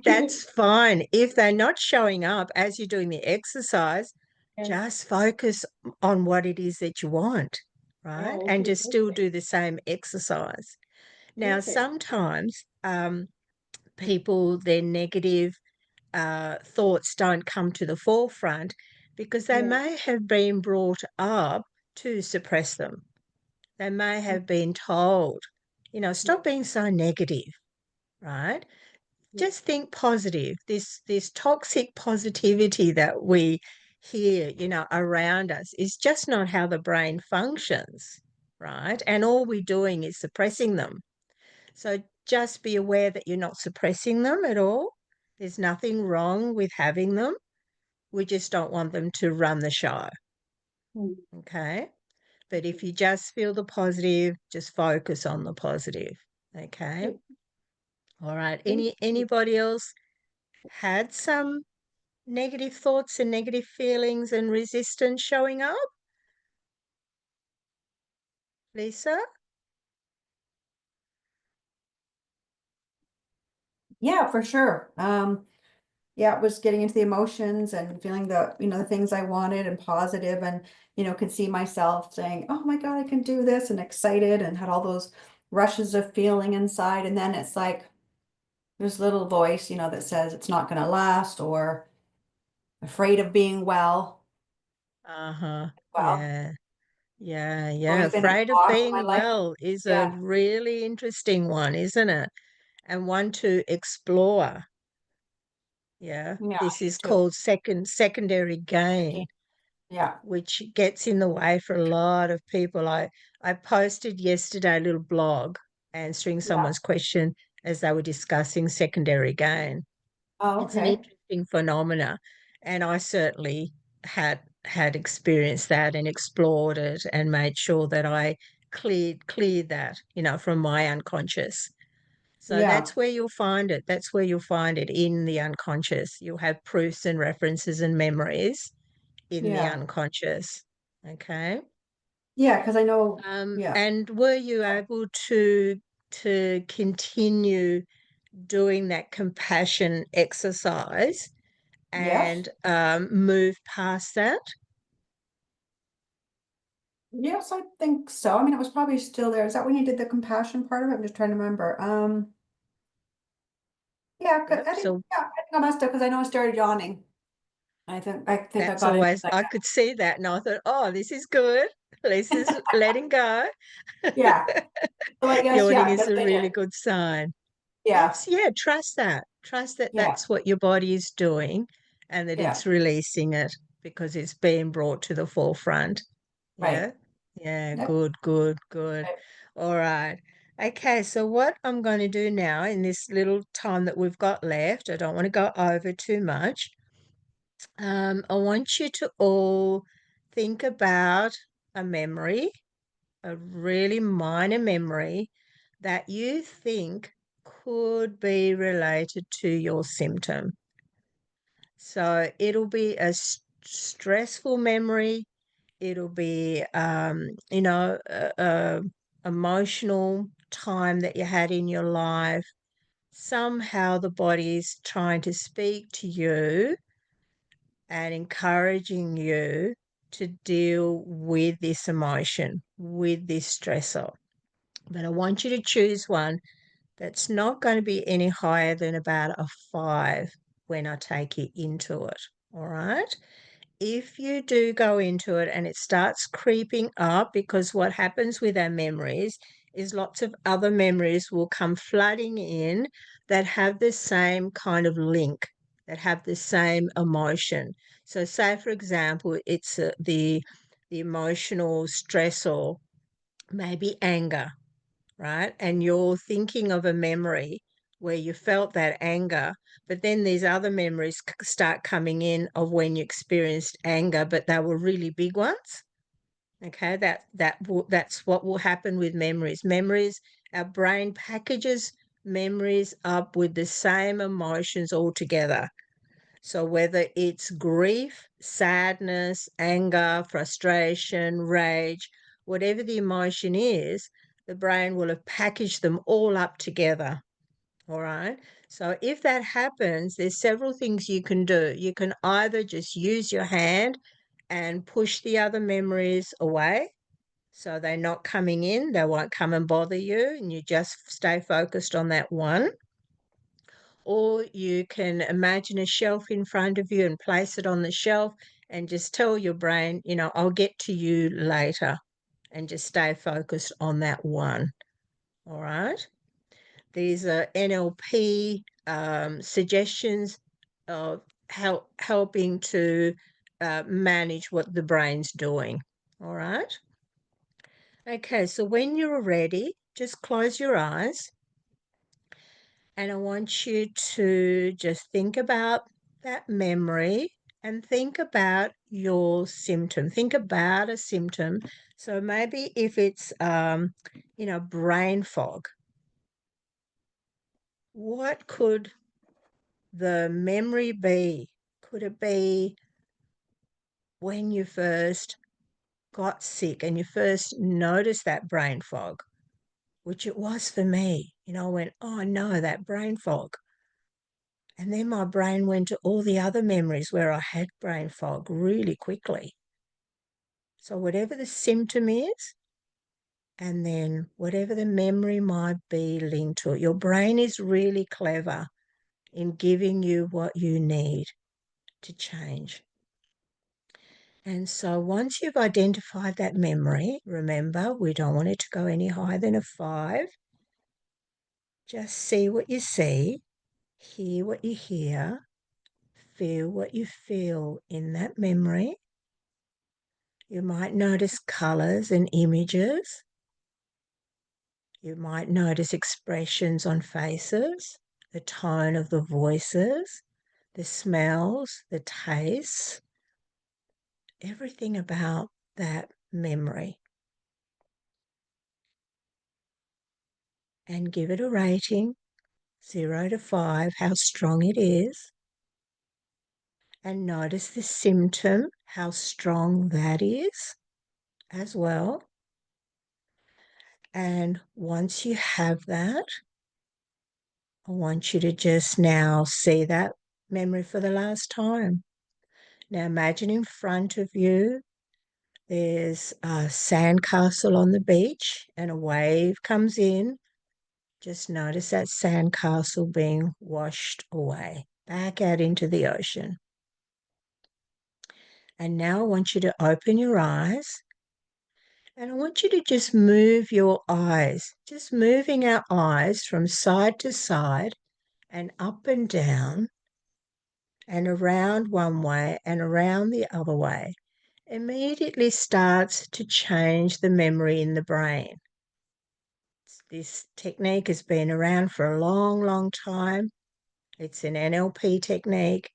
that's fine. If they're not showing up as you're doing the exercise, Yes. just focus on what it is that you want, right? Oh, And okay. just still do the same exercise. Now, Perfect. sometimes people, their negative thoughts don't come to the forefront because they Yeah. may have been brought up to suppress them. They may have been told, Yeah. stop being so negative, right? Yeah. Just think positive. This toxic positivity that we hear, around us is just not how the brain functions, right? And all we're doing is suppressing them. So just be aware that you're not suppressing them at all. There's nothing wrong with having them. We just don't want them to run the show. Mm. Okay. But if you just feel the positive, just focus on the positive. Okay. Yeah. All right. Thank you. Anybody else had some negative thoughts and negative feelings and resistance showing up? Lisa? Yeah, for sure. Yeah, it was getting into the emotions and feeling the things I wanted and positive and, could see myself saying, oh my God, I can do this and excited and had all those rushes of feeling inside. And then it's like, there's a little voice, that says it's not going to last or afraid of being well. Uh-huh. Well, Yeah. Yeah, yeah. always been a Afraid of block in my being life. well is a Yeah. really interesting one, isn't it? And one to explore. Yeah. Yeah, I This do is too. called secondary gain, Yeah. which gets in the way for a lot of people. I posted yesterday a little blog answering Yeah. someone's question as they were discussing secondary gain. Oh, It's an okay. interesting phenomena, and I certainly had experienced that and explored it and made sure that I cleared that, from my unconscious. So Yeah. that's where you'll find it. That's where you'll find it in the unconscious. You'll have proofs and references and memories in the Yeah. unconscious. Okay. Yeah, because I know, yeah. And were you able to continue doing that compassion exercise Yes. and move past that? Yes, I think so. I mean, it was probably still there. Is that when you did the compassion part of it? I'm just trying to remember. Yeah, Yep. So I think I must have because I know I started yawning. I think I that's got into always, that. I could see that and I thought, oh, this is good. Lisa's letting go. Yeah. So I guess, yeah, Yawning I is guess a I really did. good sign. Yeah. Yeah, trust that. Trust that Yeah. that's what your body is doing and that Yeah. it's releasing it because it's being brought to the forefront. Right. Yeah. Yeah, Yep. good, good, good. Right. All right. Okay, so what I'm going to do now in this little time that we've got left, I don't want to go over too much. I want you to all think about a memory, a really minor memory that you think could be related to your symptom. So it'll be a stressful memory. It'll be, a emotional time that you had in your life. Somehow the body's trying to speak to you and encouraging you to deal with this emotion, with this stressor. But I want you to choose one that's not going to be any higher than about a 5 when I take you into it. All right. If you do go into it and it starts creeping up, because what happens with our memories is lots of other memories will come flooding in that have the same kind of link, that have the same emotion. So, say for example, it's the emotional stress or maybe anger, right? And you're thinking of a memory where you felt that anger, but then these other memories start coming in of when you experienced anger, but they were really big ones. Okay, that's what will happen with memories. Memories, our brain packages memories up with the same emotions all together. So whether it's grief, sadness, anger, frustration, rage, whatever the emotion is, the brain will have packaged them all up together. All right. So if that happens, there's several things you can do. You can either just use your hand and push the other memories away, so they're not coming in, they won't come and bother you, and you just stay focused on that one. Or you can imagine a shelf in front of you and place it on the shelf and just tell your brain, I'll get to you later, and just stay focused on that one. All right. These are NLP suggestions of helping to manage what the brain's doing. All right. Okay, so when you're ready, just close your eyes, and I want you to just think about that memory and think about your symptom. Think about a symptom. So maybe if it's, brain fog, what could the memory be? Could it be when you first got sick and you first noticed that brain fog? Which it was for me. I went, oh no, that brain fog. And then my brain went to all the other memories where I had brain fog really quickly. So, whatever the symptom is, and then whatever the memory might be linked to it, your brain is really clever in giving you what you need to change. And so, once you've identified that memory, remember, we don't want it to go any higher than a 5. Just see what you see, hear what you hear, feel what you feel in that memory. You might notice colors and images. You might notice expressions on faces, the tone of the voices, the smells, the tastes, everything about that memory. And give it a rating, 0 to 5, how strong it is. And notice the symptom, how strong that is as well. And once you have that, I want you to just now see that memory for the last time. Now imagine in front of you, there's a sandcastle on the beach and a wave comes in. Just notice that sandcastle being washed away, back out into the ocean. And now I want you to open your eyes, and I want you to just move your eyes, just moving our eyes from side to side and up and down and around one way and around the other way, immediately starts to change the memory in the brain. This technique has been around for a long, long time. It's an NLP technique.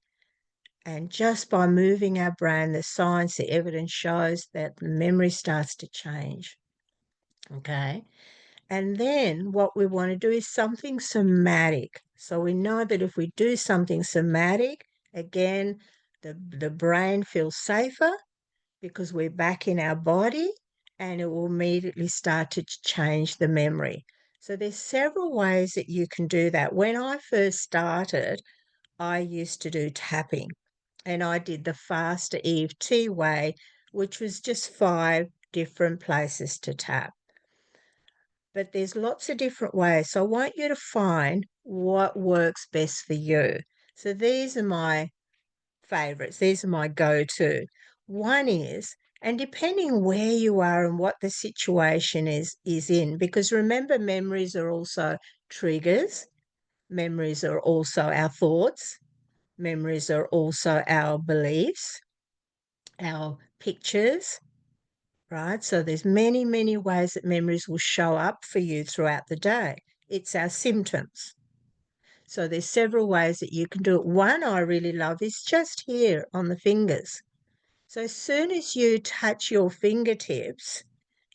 And just by moving our brain, the science, the evidence shows that the memory starts to change. Okay. And then what we want to do is something somatic. So we know that if we do something somatic, again, the brain feels safer because we're back in our body, and it will immediately start to change the memory. So there's several ways that you can do that. When I first started, I used to do tapping, and I did the faster EFT way, which was just 5 different places to tap. But there's lots of different ways. So I want you to find what works best for you. So these are my favorites. These are my go-to. One is, and depending where you are and what the situation is in, because remember, memories are also triggers. Memories are also our thoughts. Memories are also our beliefs, our pictures, right? So there's many, many ways that memories will show up for you throughout the day. It's our symptoms. So there's several ways that you can do it. One I really love is just here on the fingers. So as soon as you touch your fingertips,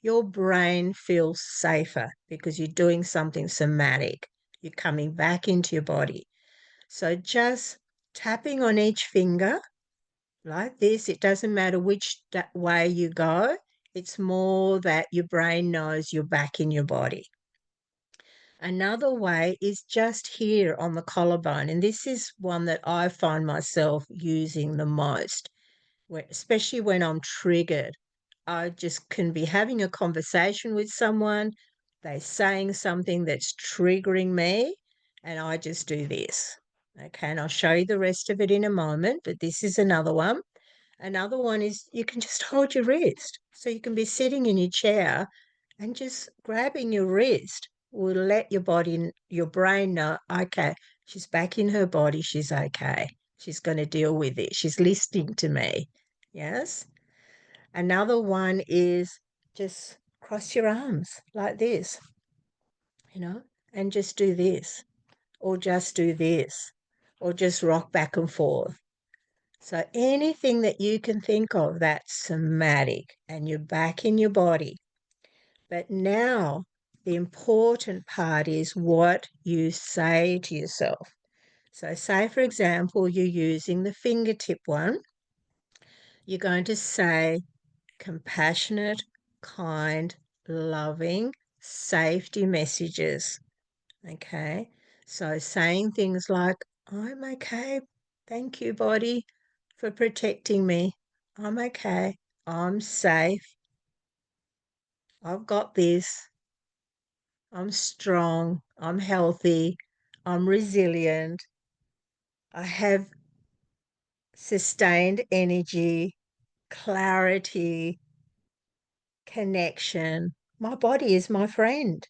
your brain feels safer because you're doing something somatic. You're coming back into your body. So just tapping on each finger like this, it doesn't matter which way you go. It's more that your brain knows you're back in your body. Another way is just here on the collarbone. And this is one that I find myself using the most, especially when I'm triggered. I just can be having a conversation with someone, they're saying something that's triggering me, and I just do this. Okay, and I'll show you the rest of it in a moment, but this is another one. Another one is you can just hold your wrist. So you can be sitting in your chair and just grabbing your wrist will let your body, your brain know, okay, she's back in her body, she's okay. She's going to deal with it. She's listening to me. Yes. Another one is just cross your arms like this, and just do this, or just do this, or just rock back and forth. So anything that you can think of that's somatic and you're back in your body. But now the important part is what you say to yourself. So say, for example, you're using the fingertip one. You're going to say compassionate, kind, loving, safety messages. Okay. So saying things like, I'm okay. Thank you, body, for protecting me. I'm okay. I'm safe. I've got this. I'm strong. I'm healthy. I'm resilient. I have sustained energy, clarity, connection. My body is my friend.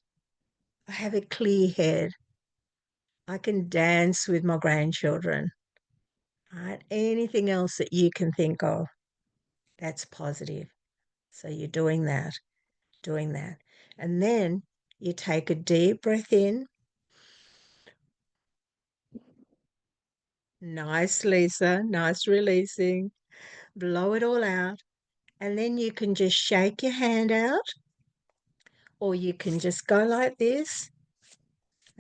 I have a clear head. I can dance with my grandchildren. Right? Anything else that you can think of, that's positive. So you're doing that. And then you take a deep breath in. Nice, Lisa. Nice releasing. Blow it all out. And then you can just shake your hand out, or you can just go like this.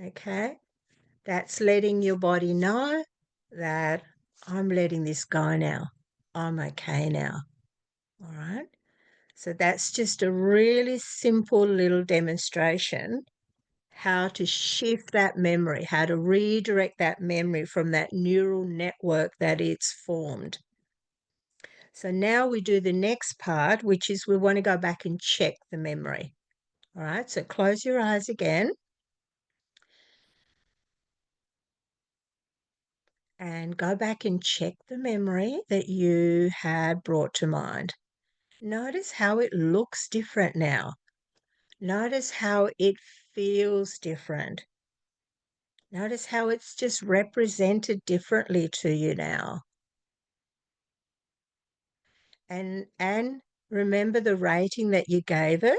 Okay. That's letting your body know that I'm letting this go now. I'm okay now. All right. So that's just a really simple little demonstration how to shift that memory, how to redirect that memory from that neural network that it's formed. So now we do the next part, which is we want to go back and check the memory. All right, so close your eyes again. And go back and check the memory that you had brought to mind. Notice how it looks different now. Notice how it feels different. Notice how it's just represented differently to you now. And remember the rating that you gave it.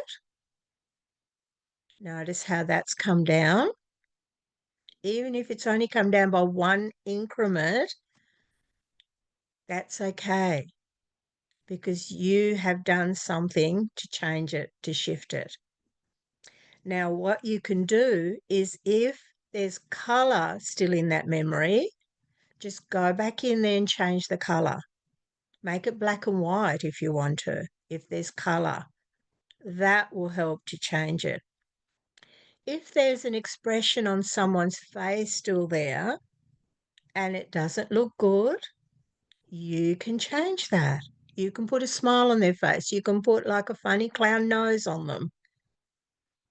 Notice how that's come down. Even if it's only come down by one increment, that's okay, because you have done something to change it, to shift it. Now, what you can do is if there's color still in that memory, just go back in there and change the color. Make it black and white if you want to, if there's color. That will help to change it. If there's an expression on someone's face still there and it doesn't look good, you can change that. You can put a smile on their face. You can put like a funny clown nose on them.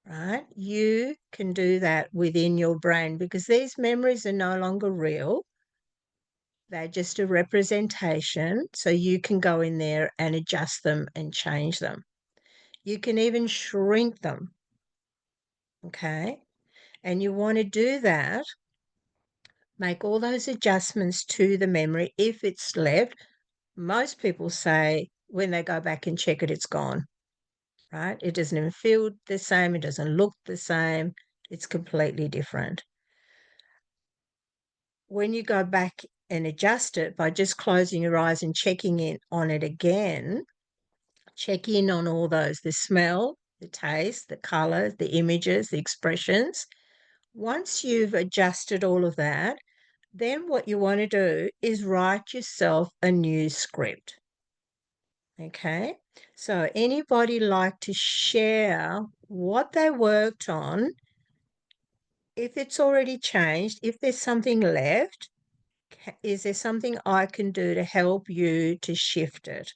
Right? You can do that within your brain because these memories are no longer real. They're just a representation. So you can go in there and adjust them and change them. You can even shrink them. Okay. And you want to do that, make all those adjustments to the memory if it's left. Most people say when they go back and check it, it's gone. Right? It doesn't even feel the same. It doesn't look the same. It's completely different. When you go back and adjust it by just closing your eyes and checking in on it again. Check in on all those, the smell, the taste, the color, the images, the expressions. Once you've adjusted all of that, then what you want to do is write yourself a new script. Okay, so anybody like to share what they worked on? If it's already changed, if there's something left, is there something I can do to help you to shift it?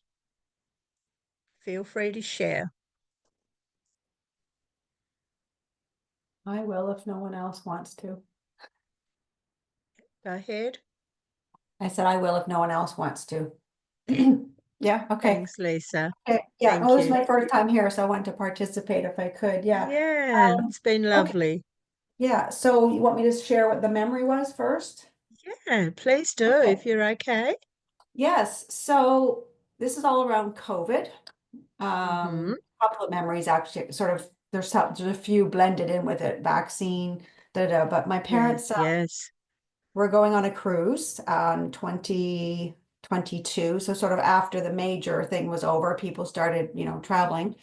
Feel free to share. I will if no one else wants to. Go ahead. I said I will if no one else wants to. Yeah, okay. Thanks, Lisa. Okay, yeah, Thank well, this is you. my first time here, so I wanted to participate if I could, yeah. Yeah, Um, it's been okay. lovely. Yeah, so you want me to share what the memory was first? Yeah, please do Okay. if you're okay. Yes, so this is all around COVID. Mhm. Couple of memories actually, sort of, there's a few blended in with it, vaccine, but my parents Yes. were going on a cruise on 2022, so sort of after the major thing was over, people started, traveling.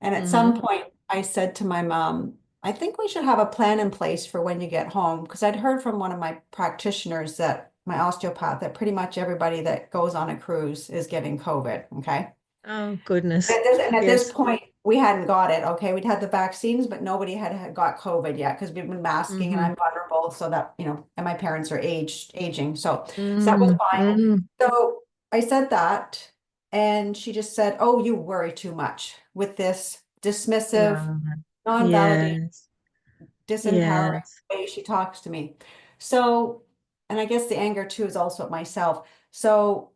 And at some point, I said to my mom, I think we should have a plan in place for when you get home, because I'd heard from one of my practitioners, that my osteopath, that pretty much everybody that goes on a cruise is getting COVID. Okay. Oh, goodness. And at this Yes. point, we hadn't got it. Okay. We'd had the vaccines, but nobody had got COVID yet, because we've been masking and Mhm. I'm vulnerable. So that, and my parents are aging. So that was fine. Mm. So I said that, and she just said, "Oh, you worry too much," with this dismissive, Right. non-validating, Yes. disempowering Yes. way she talks to me. So, and I guess the anger too is also at myself. So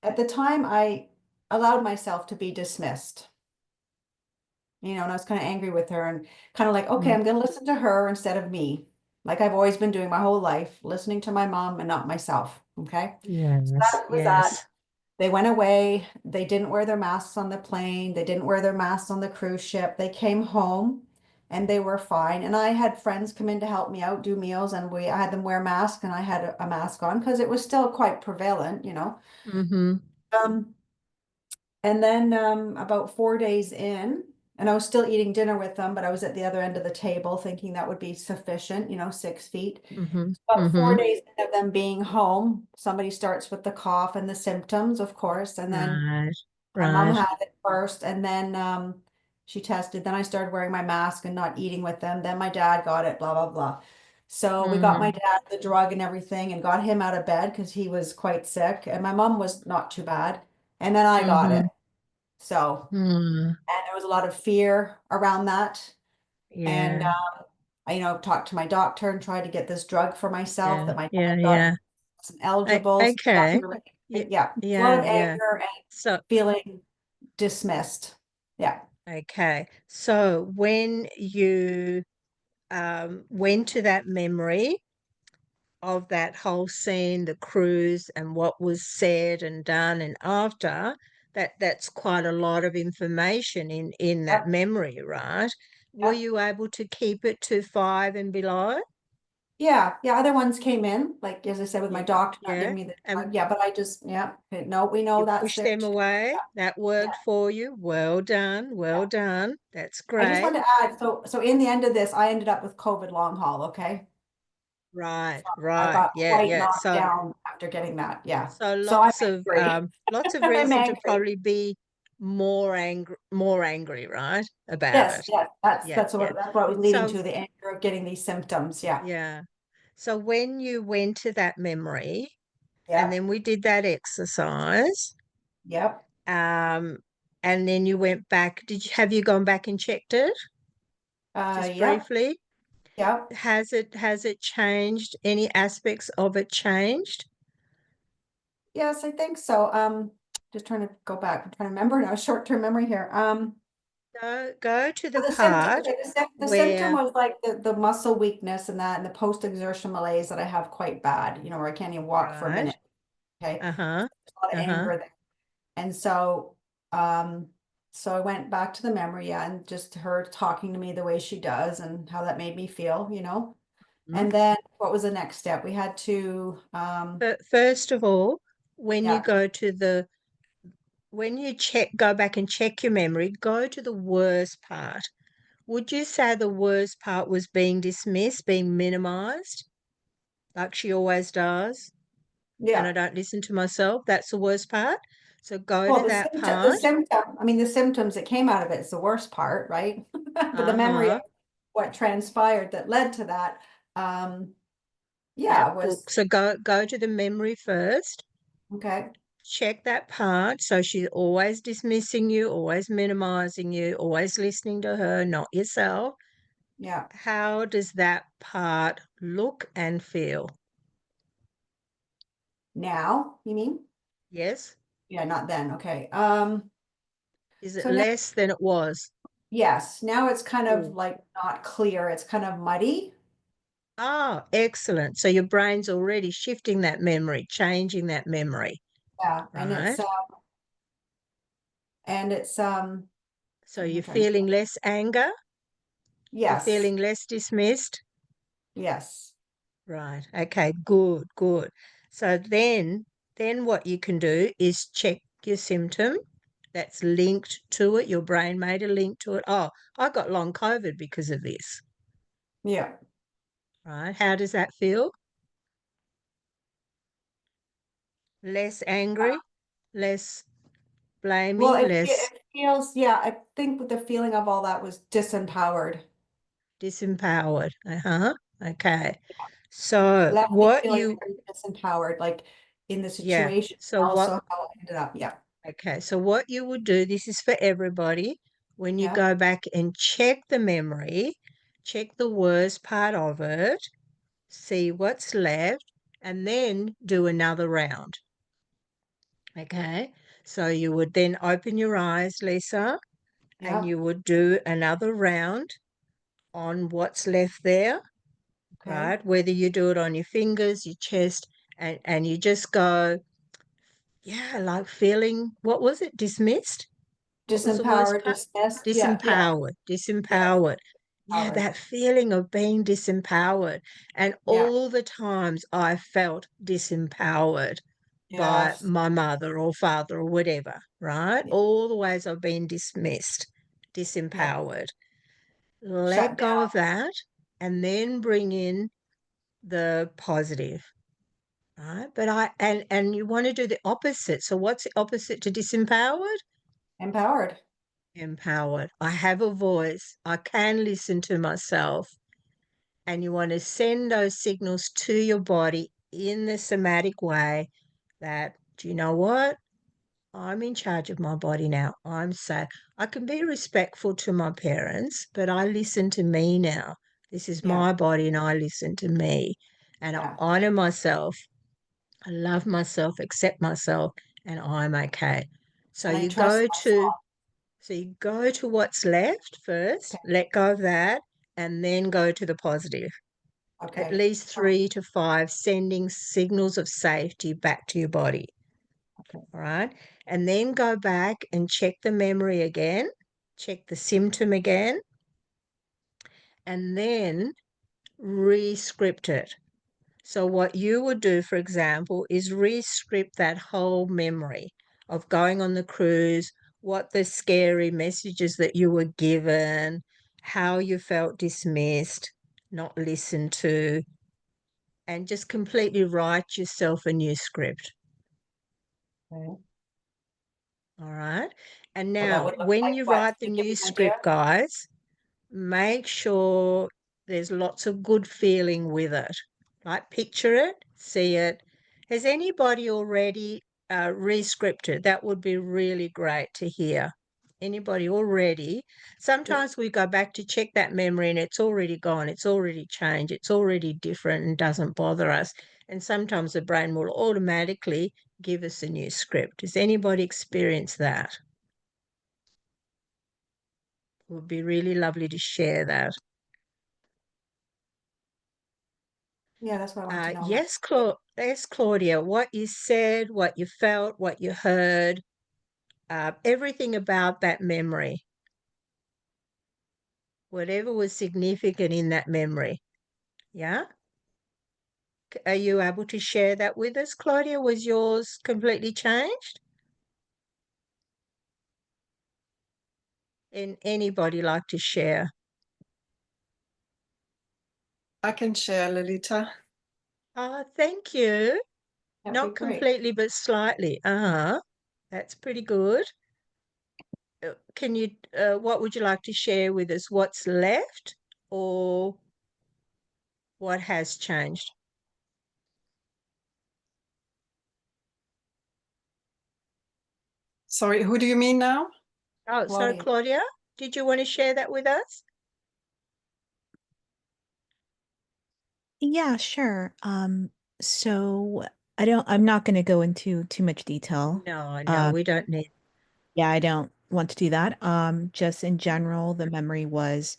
at the time, I allowed myself to be dismissed, and I was kind of angry with her, and kind of like, okay, I'm going to listen to her instead of me, like I've always been doing my whole life, listening to my mom and not myself. Okay. So Yes. that was that. Yes. They went away. They didn't wear their masks on the plane. They didn't wear their masks on the cruise ship. They came home and they were fine. And I had friends come in to help me out, do meals, and I had them wear masks, and I had a mask on because it was still quite prevalent. Mm-hmm. Um, and then about 4 days in, and I was still eating dinner with them, but I was at the other end of the table thinking that would be sufficient, 6 feet. Mm-hmm. About Mm-hmm. 4 days of them being home, somebody starts with the cough and the symptoms, of course, and then Right. my mom Right. had it first, and then she tested. Then I started wearing my mask and not eating with them. Then my dad got it, blah, blah, blah. So we got my dad the drug and everything and got him out of bed because he was quite sick. And my mom was not too bad. And then I got it. Mm-hmm. So, Mm. and there was a lot of fear around that. And Yeah. I, talked to my doctor and tried to get this drug for myself Yeah. that my Yeah. dad got. Yeah. Wasn't eligible. So Okay. that's really, Yeah. yeah, a lot Yeah. of Yeah. anger and So, feeling dismissed. Yeah. okay. So when you went to that memory of that whole scene, the cruise, and what was said and done and after, that's quite a lot of information in that Yep. memory, right? Were Yep. you able to keep it to 5 and below? Yeah. Yeah. Other ones came in, like, as I said, with my Yeah. doctor not Yeah. giving me the And drug. Yeah. But I just, yeah. Okay, no, we know you that's pushed there them too. away. That Yeah. worked for you. Well done. Well Yeah. done. That's I just great. want to add, so in the end of this, I ended up with COVID long haul. Okay. Right. So I Right. got Yeah. quite Yeah. knocked So down after getting that. Yeah. So So I'm angry. lots of I'm reason to angry. probably be more angry, right? About Yes. it. Yes. That's, Yeah, that's yeah. what, that's what was leading So to, the anger of getting these symptoms. Yeah. yeah. So when you went to that memory and Yep. then we did that exercise, Yep. um, and then you went back, have you gone back and checked it just Yep. briefly? Yep. Has it changed? Any aspects of it changed? Yes, I think so. Just trying to go back. I'm trying to remember now. Short-term memory here. Go to the The symptom, part okay, the symptom where, was like the muscle weakness and that, and the post-exertion malaise that I have quite bad, where I can't even walk for a right? minute. Okay. Uh-huh. There's a lot of Uh-huh. anger there. And so I went back to the memory, yeah, and just her talking to me the way she does and how that made me feel. And then what was the next step? We had to, But first of all, when you Yeah. go to when you go back and check your memory, go to the worst part. Would you say the worst part was being dismissed, being minimized, like she always does? And I yeah. don't listen to myself. That's the worst part. So go Well, to that the part. symptom, I mean, the symptoms that came out of it is the worst part, right? But the memory of what transpired that led to that, yeah, was, So go to the memory first. okay. Check that part. So she's always dismissing you, always minimizing you, always listening to her, not yourself. Yeah. How does that part look and feel? Now, you mean? Yes. Yeah, not then. Okay. Is it So now, less than it was? yes, now it's kind of Good. like not clear. It's kind of muddy. Ah, excellent. So your brain's already shifting that memory, changing that memory, Yeah. right? And it's, So I'm you're trying to- feeling less anger, you're yes, feeling less dismissed. yes. Right. Okay, good, good. So then what you can do is check your symptom that's linked to it. Your brain made a link to it. Oh, I got long COVID because of this. Yeah. Right. How does that feel? Less angry, less Well, blaming, less it feels, yeah, I think with the feeling of all that was disempowered. disempowered. Okay. So Left me what feeling you very disempowered, like in the yeah. situation, So also how it ended up. Yeah. okay, so what you would do, this is for everybody, when you Yeah. go back and check the memory, check the worst part of it, see what's left, and then do another round. Okay, so you would then open your eyes, Lisa, and Yeah. you would do another round on what's left there, Okay. right? Whether you do it on your fingers, your chest, and you just go, yeah, like feeling, what was it? Dismissed? What was the worst Disempowered, part? dismissed. Yeah. Yeah. Disempowered. Yeah, Powered. that feeling of being disempowered. And Yeah. all the times I felt disempowered by Yes. my mother or father or whatever, right? Yeah. All the ways I've been dismissed, Yeah. disempowered. Let Shut go down. of that and then bring in the positive. Right. But and you want to do the opposite. So what's the opposite to disempowered? Empowered. Empowered. I have a voice. I can listen to myself. And you want to send those signals to your body in the somatic way that, do you know what? I'm in charge of my body now. I'm safe. I can be respectful to my parents, but I listen to me now. This is Yeah. my body and I listen to me. And I Yeah. honor myself. I love myself, accept myself, and I'm okay. So And I you trust go to myself. so you go to what's left first, Okay. let go of that, and then go to the positive. At Okay. least 3 to 5, sending signals of safety back to your body. Okay. All right. And then go back and check the memory again, check the symptom again, and then re-script it. So what you would do, for example, is re-script that whole memory of going on the cruise, what the scary messages that you were given, how you felt dismissed, not listened to, and just completely write yourself a new script. Okay. All right. And So that now, would look when like you what? write the Can you give me new an idea? script, guys, make sure there's lots of good feeling with it. Like picture it, see it. Has anybody already re-scripted? That would be really great to hear. Anybody already? Sometimes we go back to check that memory and it's already gone, it's already changed, it's already different and doesn't bother us. And sometimes the brain will automatically give us a new script. Does anybody experience that? It would be really lovely to share that. Yeah, that's what I want to know. Yes, Claudia, what you said, what you felt, what you heard, everything about that memory, whatever was significant in that memory. Yeah. Are you able to share that with us, Claudia? Was yours completely changed? And anybody like to share? I can share, Lolita. Thank you. That'd Not be great. completely, but slightly. That's pretty good. Can you, what would you like to share with us? What's left or what has changed? Sorry, who do you mean now? Oh, so Claudia. Claudia, did you want to share that with us? Yeah, sure. So I'm not going to go into too much detail. No, Um, we don't need. yeah, I don't want to do that. Just in general, the memory was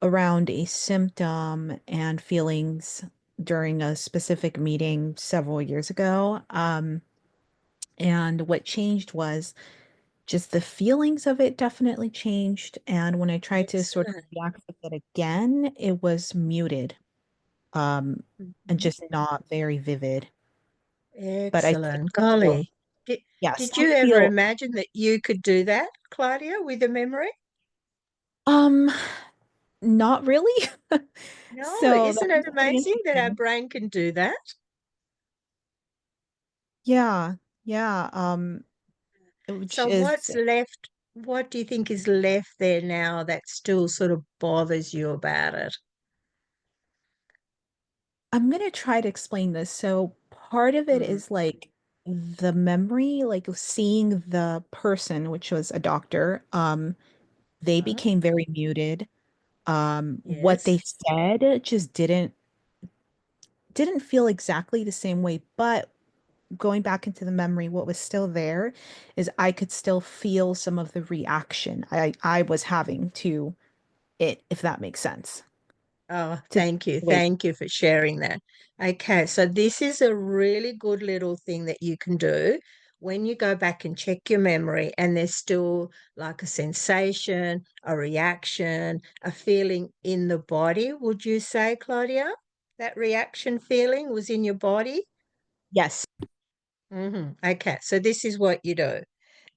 around a symptom and feelings during a specific meeting several years ago. And what changed was just the feelings of it definitely changed. And when I tried to sort of Excellent. react with it again, it was muted, and Mhm. just not very vivid. But I still Excellent. feel, Golly. Did, yeah, did still you ever feel, imagine that you could do that, Claudia, with a memory? um, not really. No, So isn't it that's pretty amazing that our interesting. brain can do that? Yeah, yeah. Which So is, what's left? What do you think is left there now that still sort of bothers you about it? I'm gonna try to explain this. So part of it Mm, is like the memory, like seeing the person, which was a doctor, they uh, became very muted. What they yes. said just didn't feel exactly the same way, but going back into the memory, what was still there is I could still feel some of the reaction I was having to it, if that makes sense. Oh, To thank you. wait. Thank you for sharing that. Okay, so this is a really good little thing that you can do when you go back and check your memory and there's still like a sensation, a reaction, a feeling in the body. Would you say, Claudia, that reaction feeling was in your body? Yes. Okay, so this is what you do.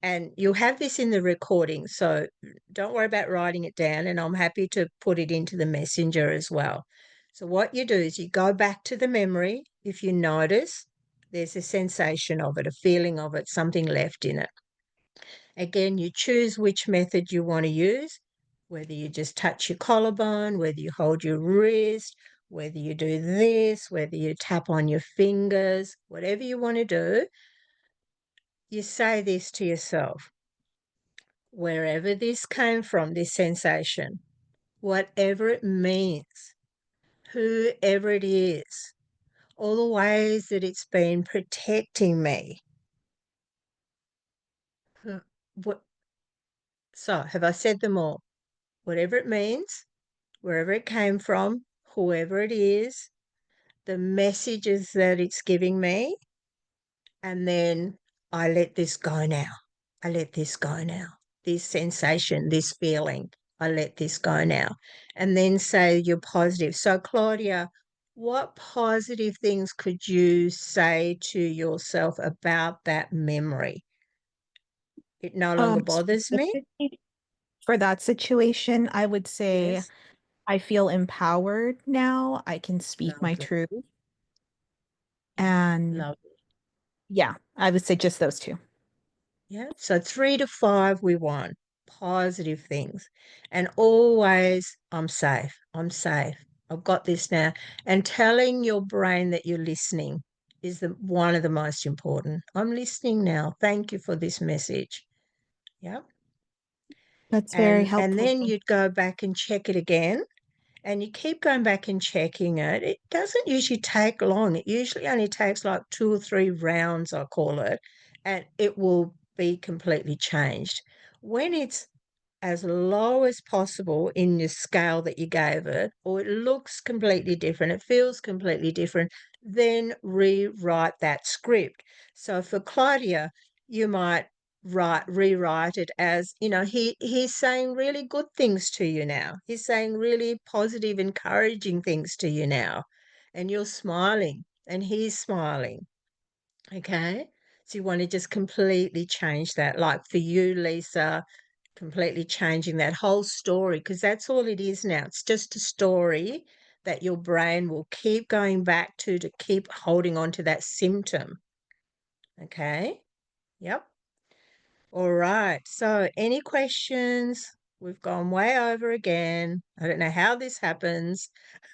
And you'll have this in the recording, so don't worry about writing it down, and I'm happy to put it into the messenger as well. So what you do is you go back to the memory. If you notice there's a sensation of it, a feeling of it, something left in it. Again, you choose which method you want to use, whether you just touch your collarbone, whether you hold your wrist, whether you do this, whether you tap on your fingers, whatever you want to do, you say this to yourself. Wherever this came from, this sensation, whatever it means, whoever it is, all the ways that it's been protecting me. What, so, have I said them all? Whatever it means, wherever it came from, whoever it is, the messages that it's giving me, and then I let this go now. I let this go now. This sensation, this feeling, I let this go now. And then say you're positive. So, Claudia, what positive things could you say to yourself about that memory? It no longer bothers me. Specifically for that situation, I would say Yes. I feel empowered now. I can speak my Lovely. truth. And Lovely. yeah, I would say just those two. Yeah. So 3 to 5, we want positive things. And always, I'm safe. I'm safe. I've got this now. And telling your brain that you're listening is one of the most important. I'm listening now. Thank you for this message. Yeah. That's very And helpful. then you'd go back and check it again. And you keep going back and checking it. It doesn't usually take long. It usually only takes like 2 or 3 rounds, I call it, and it will be completely changed. When it's as low as possible in your scale that you gave it, or it looks completely different, it feels completely different, then rewrite that script. So for Claudia, you might rewrite it as, he's saying really good things to you now. He's saying really positive, encouraging things to you now. And you're smiling and he's smiling. Okay. So you want to just completely change that. Like for you, Lisa, completely changing that whole story, because that's all it is now. It's just a story that your brain will keep going back to keep holding on to that symptom. Okay. Yep. All right. So, any questions? We've gone way over again. I don't know how this happens,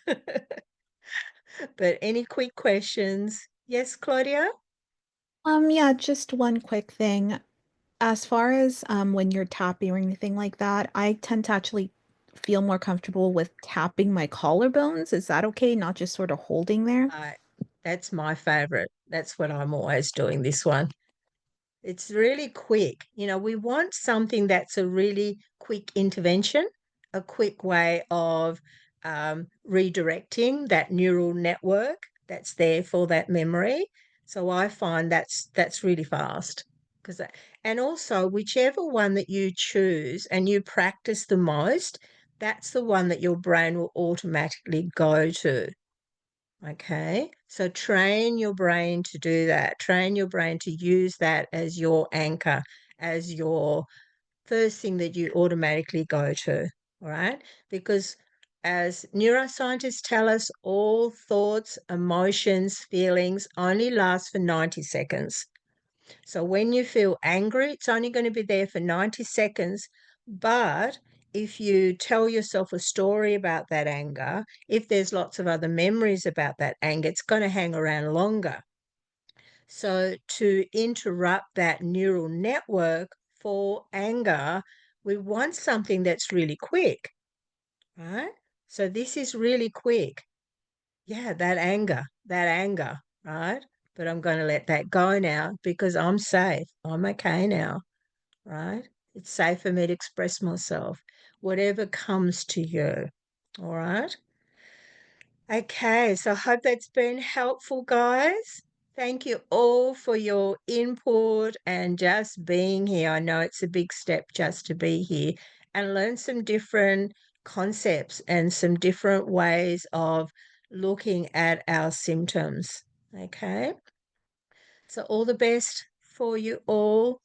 but any quick questions? Yes, Claudia? Yeah, just one quick thing. As far as when you're tapping or anything like that, I tend to actually feel more comfortable with tapping my collarbones. Is that okay? Not just sort of holding there? That's my favorite. That's what I'm always doing, this one. It's really quick. We want something that's a really quick intervention, a quick way of redirecting that neural network that's there for that memory. So I find that's really fast. And also whichever one that you choose and you practice the most, that's the one that your brain will automatically go to. Okay, so train your brain to do that. Train your brain to use that as your anchor, as your first thing that you automatically go to. All right, because as neuroscientists tell us, all thoughts, emotions, feelings only last for 90 seconds. So when you feel angry, it's only going to be there for 90 seconds. But if you tell yourself a story about that anger, if there's lots of other memories about that anger, it's going to hang around longer. So to interrupt that neural network for anger, we want something that's really quick, right? So this is really quick. Yeah, that anger, right? But I'm going to let that go now because I'm safe. I'm okay now, right? It's safe for me to express myself, whatever comes to you. All right. Okay, so I hope that's been helpful, guys. Thank you all for your input and just being here. I know it's a big step just to be here and learn some different concepts and some different ways of looking at our symptoms. Okay, so all the best for you all.